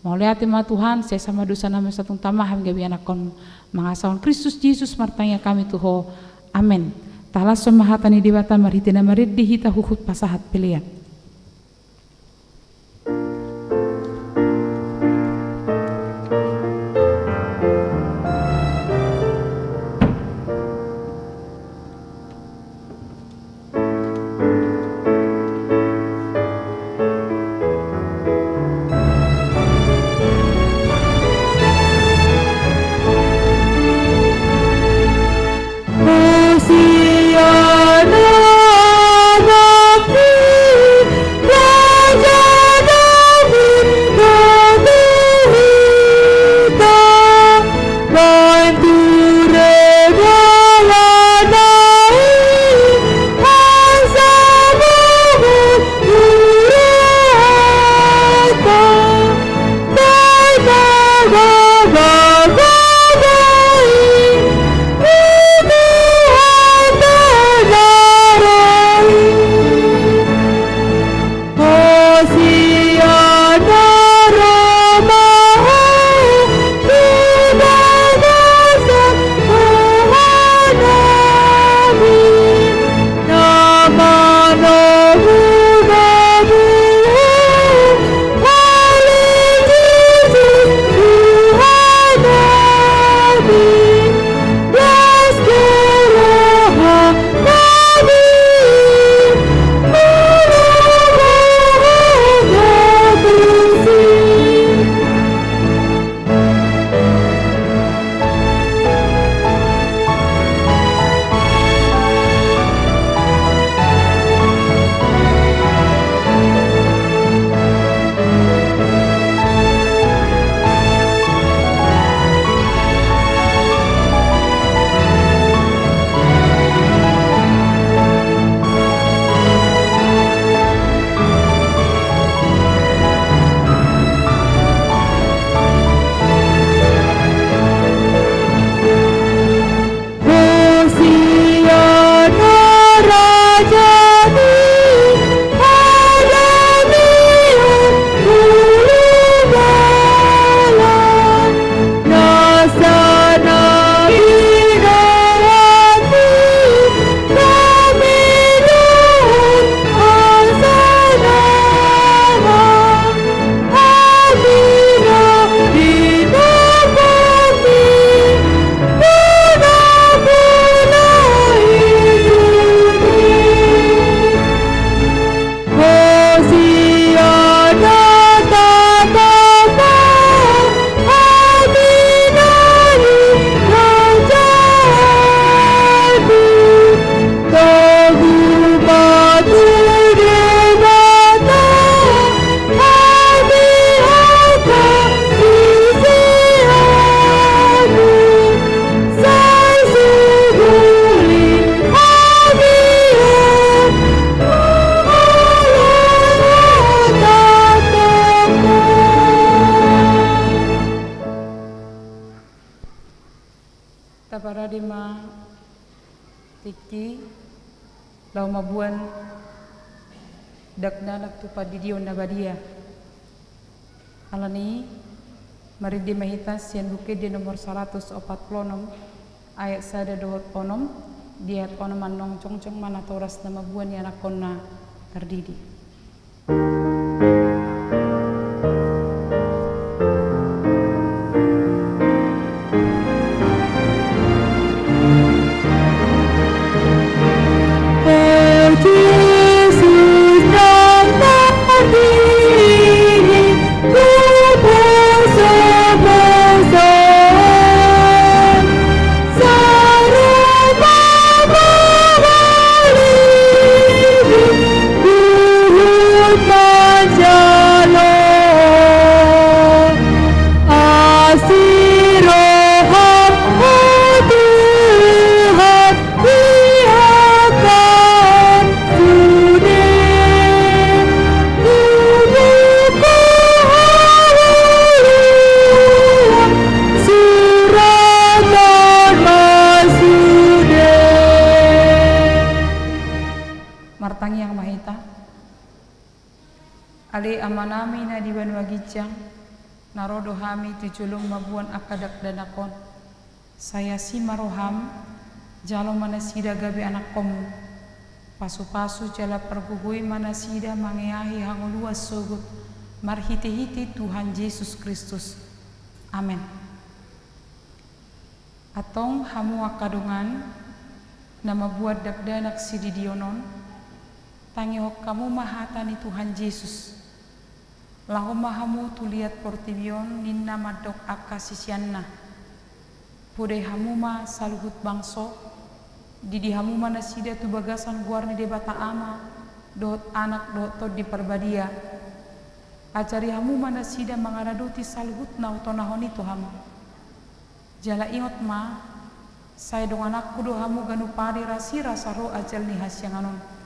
D: moliate ma Tuhan saya sama dosa nama satung tamah gabi anakon mangasawan Kristus Yesus martanya kami tuho amen talason mahatani dewata maritina marid dihita hukut pasahat pilihan. Taparadima tiki lau mabuan dakdanak tu padidion na badia. Alani mari di mahita sian bukit di nomor 146 ayat 126 diat ono manong congcong mana toras nama buan yang nakonna terdidi. Martangi yang mahita ali amanami na diwan wagijang narodo hami tujulung mabuan akadak danakon saya si maroham jalo manasida gabi anak komu pasu-pasu jala pergugui manasida mangeahi hanguluas sogut marhiti-hiti Tuhan Yesus Kristus amin. Atong hamu akadungan nama buat dakdanak sididionon tangihok kamu mahatani Tuhan Yesus. Lahu mahamu tuliat portibion ninna madok akasisianna. Pude hamuma saluhut bangso. Didi hamuma nasida tu bagasan guarni de bata ama. Dohot anak dohot tod di perbadia. Acari hamuma nasida mangaraduti saluhut na utonahon itu hamu. Jala ingot ma. Saya dong anakku do hamu ganu pari rasira saro ajal ni hasyanganon.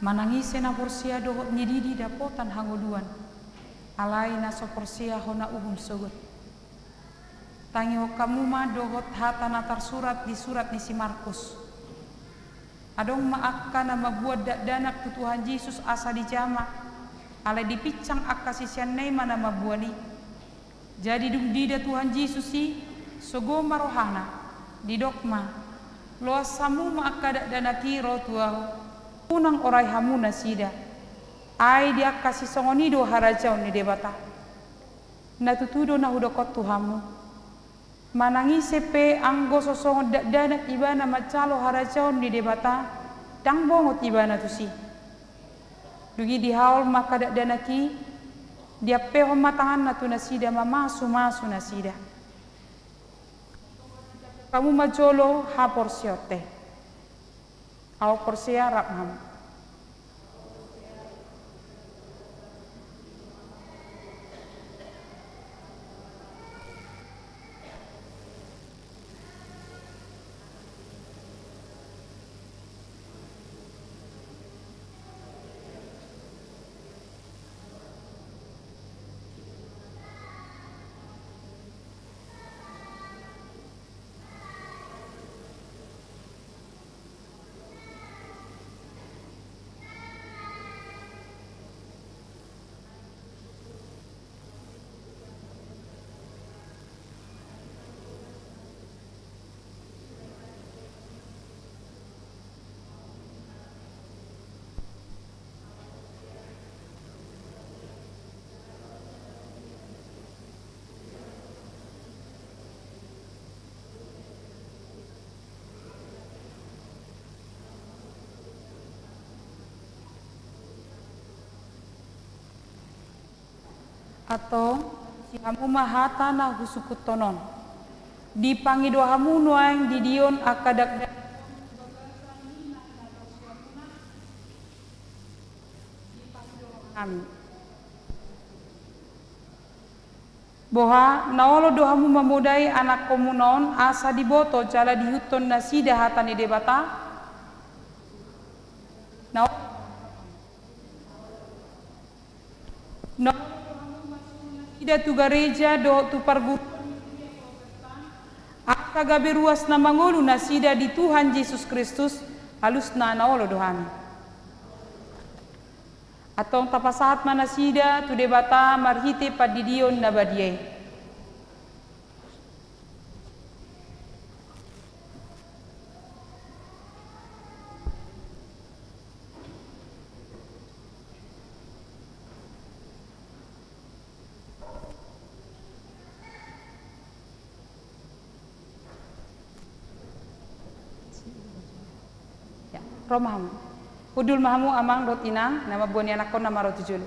D: Manangise na porsia dohot nyididi dapotan hanguluan alai na so porsia hona uhum sogot tangi ho kamu ma dohot hata natar surat di surat ni si Markus adong maakka na mabuat danak tu Tuhan Yesus asa di jama alai dipicang akasisian nei mana mabuani jadi dung dida Tuhan Yesus si sogo marohana di dokma lo samu maakka danaki ro tuaho unang orai hamu nasida ai dia kasih songonido harajau ni debata natutudo na hudokot tuhamu manangi sepe anggo sosong danak ibana macalo harajau ni debata dang bongot ibana tusi dugi dihaul maka danaki dia peho matangan natu nasida mamasu nasida kamu majolo ha porsiote au porsia rakham atau si hamu mahata na husukut tonon dipangi doa hamu nuang didion akadak kami boha naolo dohamu memudai anak komunon asa diboto jala dihuton nasida hatani debata tidak tu gereja do tu pergu aka gabe ruas na mangolu nasida di Tuhan Yesus Kristus halus na naolo dohami Atong tapasat manasida tu debata marhite padidion na badiyay. Ya, romahamu. Hudul mahamu amang dot inang nama buani anak kon nama roti julu.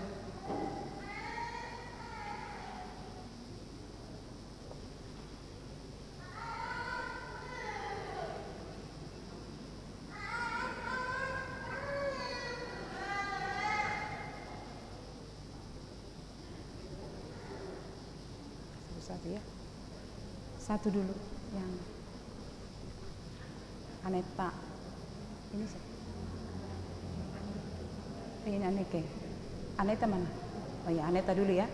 D: Satu ya. Satu dulu yang Aneta. Ini satu. Ini Aneke. Aneta mana? Oh ya, Aneta dulu ya.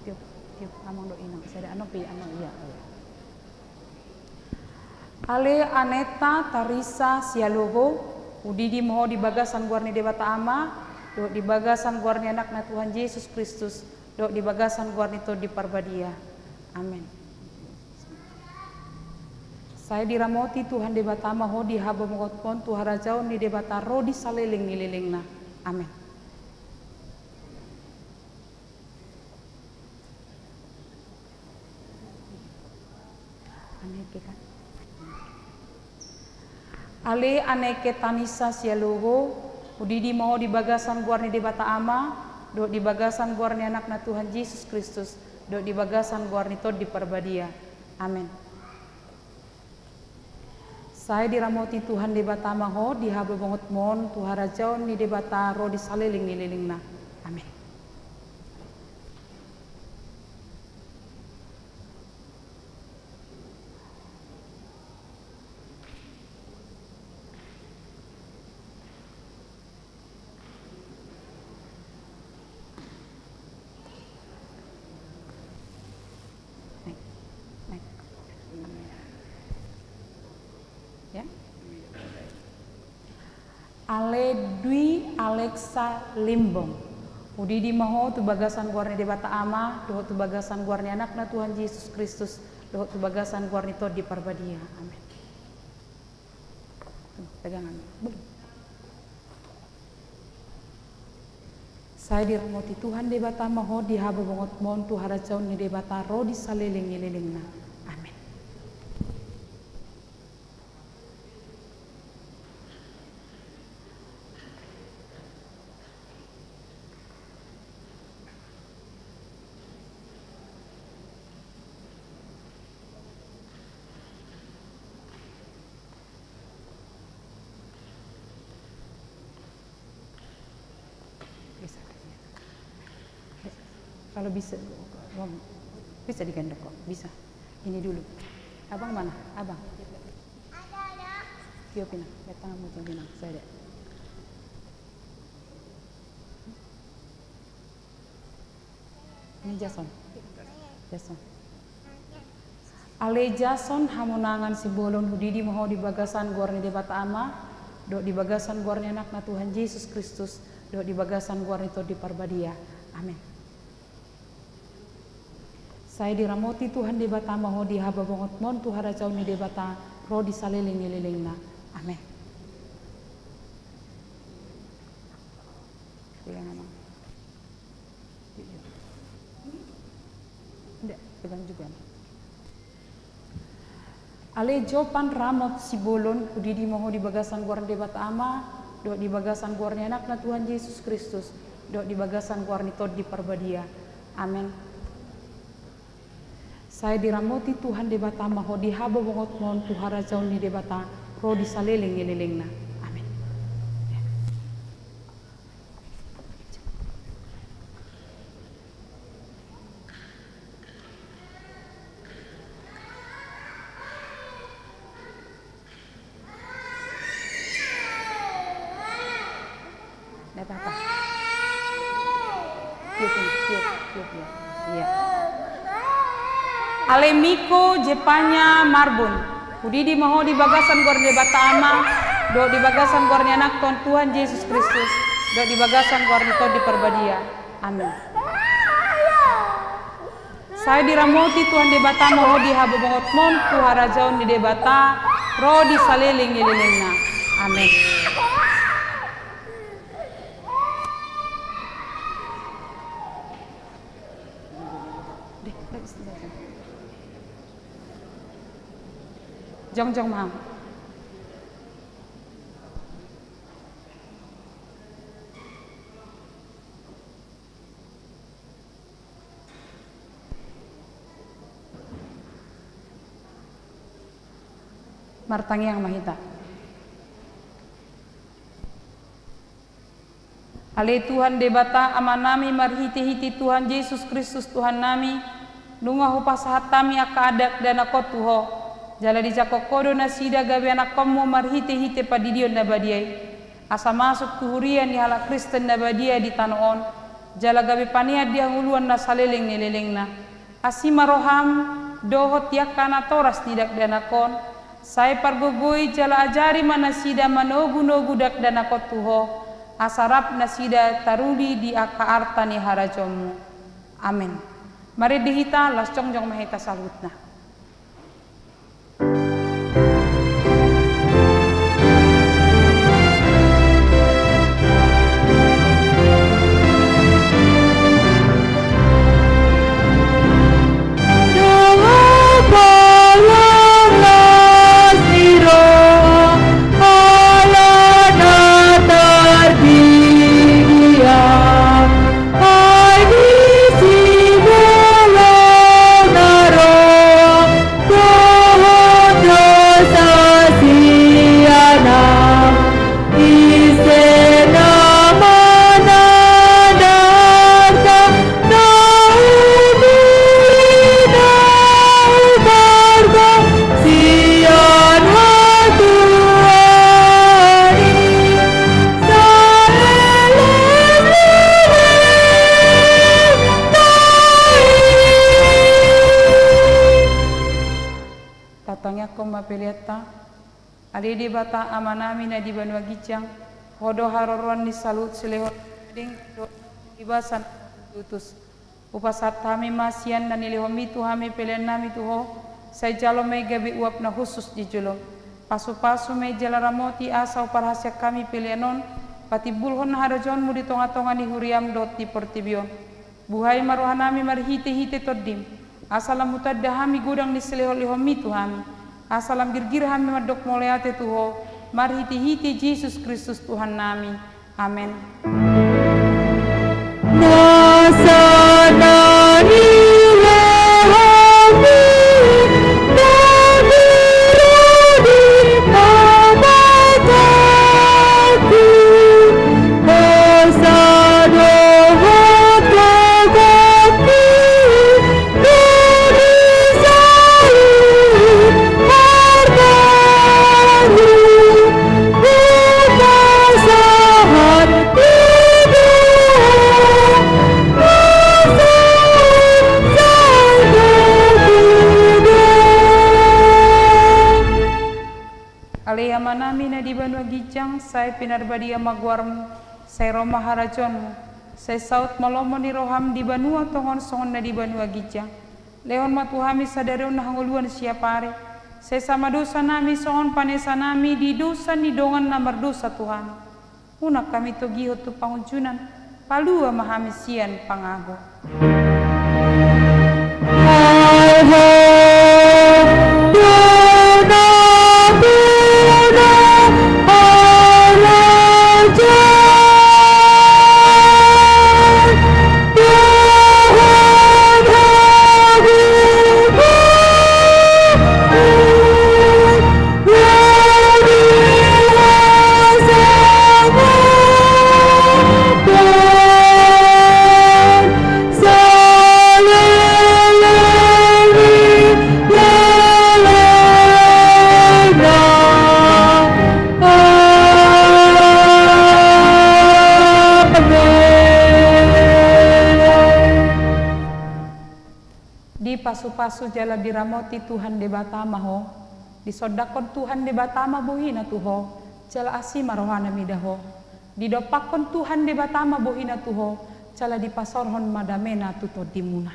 D: Tiup, amang do inang. Saya ada anopi, amang iya. Oh, ya. Ale Aneta Tarisa Sialoho udidi moho di bagasan guarni debata ama, do di bagasan guarni anak na Tuhan Yesus Kristus, do di bagasan guarni to di parbadia. Amin. Saya diramoti Tuhan debata maho di haba mongot pon Tuhan rajaun di debata ro di saleling nililingna. Amin. Aneke kan? Ale aneke tanisa sialuho udidi maho di bagasan guarni debata ama, do di bagasan guarni anak na Tuhan Yesus Kristus, do di bagasan guarni to di parbadia. Amin. Saya diramoti Tuhan debata maho di haba bongot mon Tuhan rajaun ni debata ro di saleling nililingna. Amin. Ale Dwi Alexa Limbong udidi maho tu bagasan guarni debata ama, doh tu bagasan guarni anak na Tuhan Yesus Kristus, doh tu bagasan guarni to di parbadia. Amin. Pegangan. Saya diramoti Tuhan debata maho di haba bongot mon tu harajaun ni debata ro di saleling nililingna. Amin. Kalau bisa digandeng kok, bisa. Ini dulu. Abang mana? Abang. Ada. Tiup pinang, datang kamu tiup pinang. Saya ada. Ini Jason. Ale Jason hamunangan si bolon hudidi moho di bagasan guarni debata ama, do di bagasan guarni anak na Tuhan Yesus Kristus, do di bagasan guarni to di parbadia. Amin. Saya diramoti Tuhan debata maho di haba bongot mon Tuhan rajaun ni debata ro di saleling nililingna. Amin. Pegang nama. Tidak, pegang juga. Ale Jopan Ramot Sibolon udidi moho di bagasan guarni debata ama, do di bagasan guarni anak na Tuhan Yesus Kristus, do di bagasan guarni to di parbadia. Amin. Saya diramoti Tuhan debata maho di haba bongot mon Tuhan rajaun ni debata ro di saleling nililingna. Amin. Tidak apa-apa. Tiup ya. Iya. Ale Miko Jepanya Marbon udidi maho di bagasan guarni debata ama, do di bagasan guarni anak Tuhan Yesus Kristus, dok di bagasan guarnito di perbadia. Amin. Saya diramoti Tuhan debata moho di habu bongot mon Tuhan rajaun di debata roh di saliling ililingna. Amin. Jong maham. Martangi yang mahita. Ale Tuhan debata amanami marhiti-hiti Tuhan Yesus Kristus Tuhan nami nunga hupasahat tami aka adak dan ako tuho jala di jakokodo na sida gabi anak kamu marhiti-hiti padidion na badiay asa masuk tuhurian ni hala Kristen na badiay di tanoon jala gabi paniad di hanguluan na saliling nililing na asima roham dohot yakana toras nidak dan akon saya pargogoy jala ajari manasida manogu-nogu dak dan ako tuho asarap nasida tarudi di aka arta ni harajomu. Amin. Mari dihita las jongjong mahita salutna. Adi di bata amanami na di banua gicang hodo haroruan ni salut silehon ding do ibasan utus upasat kami masian dan nilihomi tu hami pelen nami tuho saya jalo me gabi uap na khusus di julo pasu-pasu me jalaramoti asa uparhasya kami pelenon patibulhon harajon mu di tonga-tonga ni huriam dot di portibion buhay maruhanami marhite-hite todim asalam mutadahami gudang di silehon lihomi tu hami asalam girgir hami madok moleate tuho marhiti-hiti Yesus Kristus Tuhan nami. Amin. Manami na di banua gijang saya pinarbadia magwarmu saya roma harajonmu saya saut malomo ni roham di banua tongon songon na di banua gijang leon matuhami sadarion na hanguluan siapare saya sama dosa nami songon panesa nami di dosa ni dongan na mardosa Tuhan unak kami togihot tu pangunjunan palua mahami sian pangago pasu-pasu jala diramoti Tuhan debata maho disodakon Tuhan debata ma bohina tuho jala asima rohana midaho Didopakon Tuhan de batama bohina tuho, cala dipasorhon madamena tuto dimuna.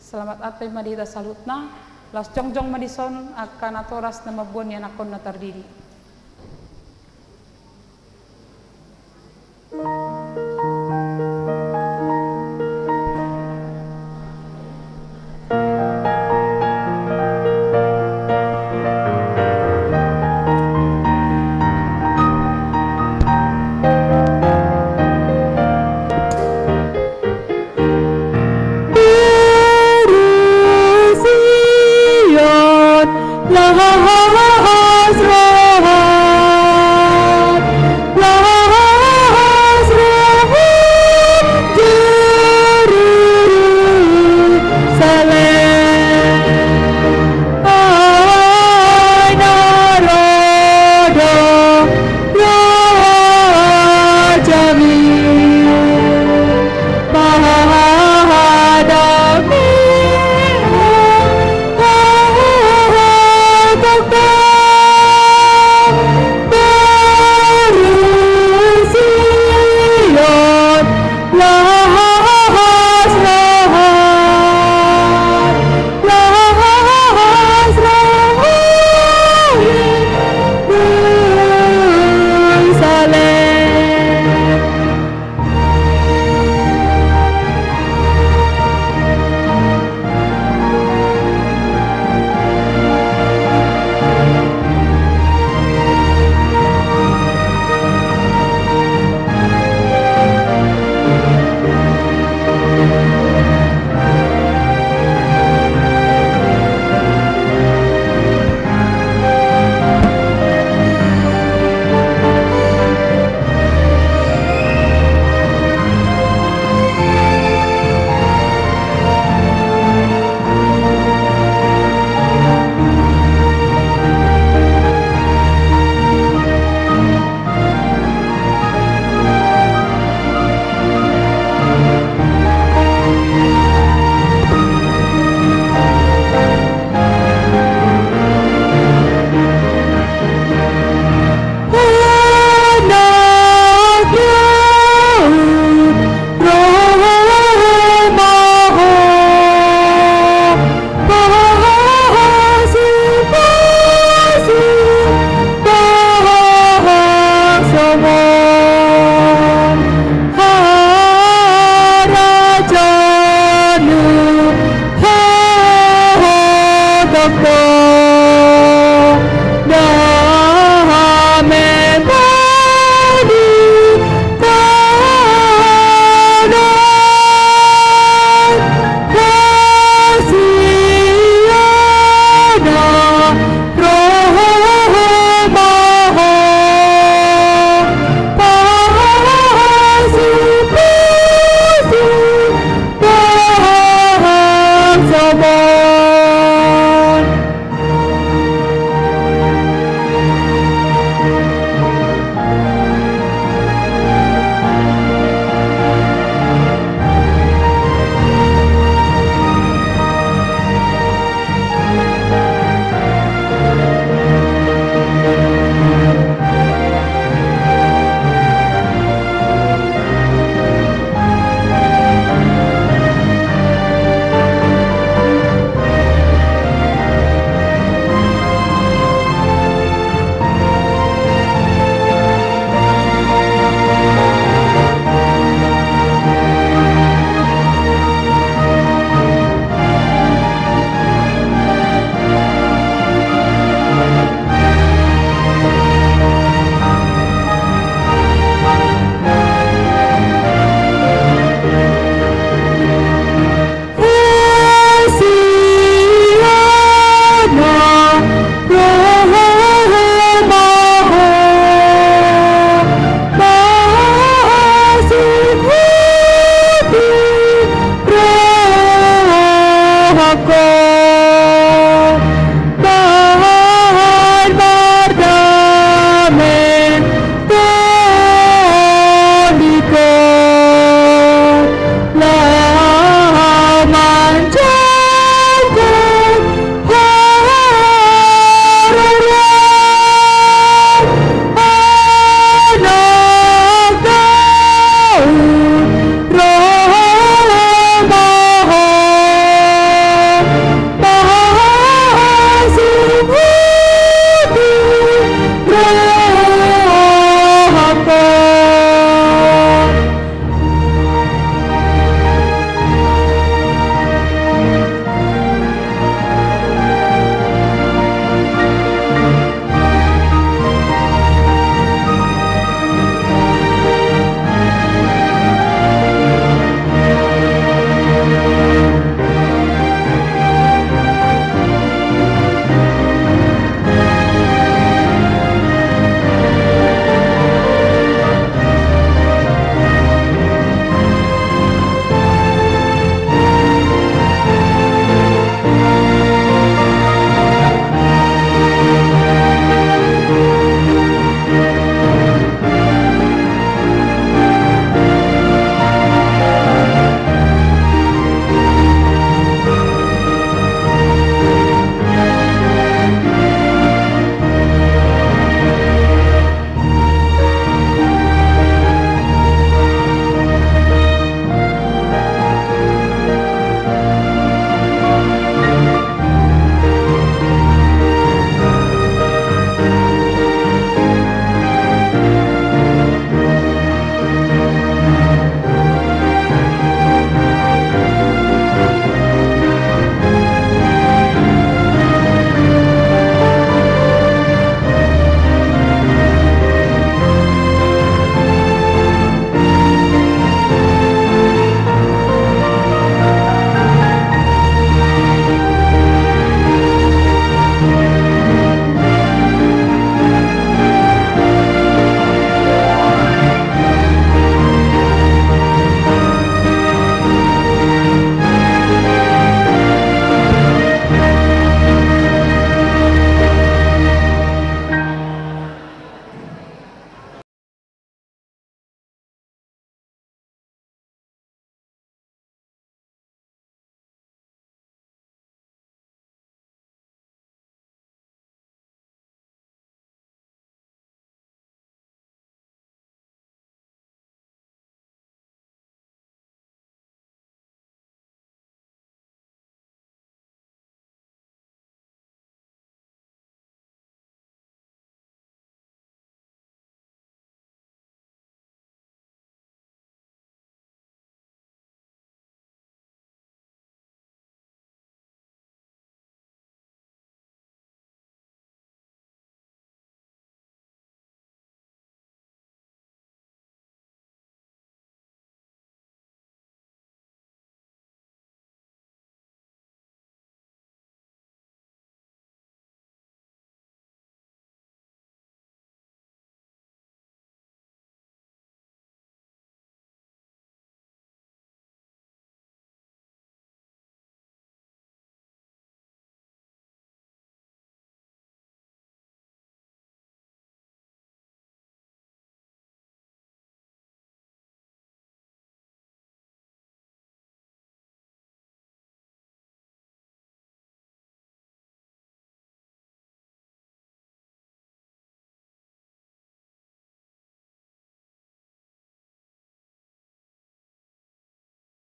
D: Selamat atay madita salutna, las jongjong madison akan atoras na mabuan yan akon na tardiri.
B: Bye.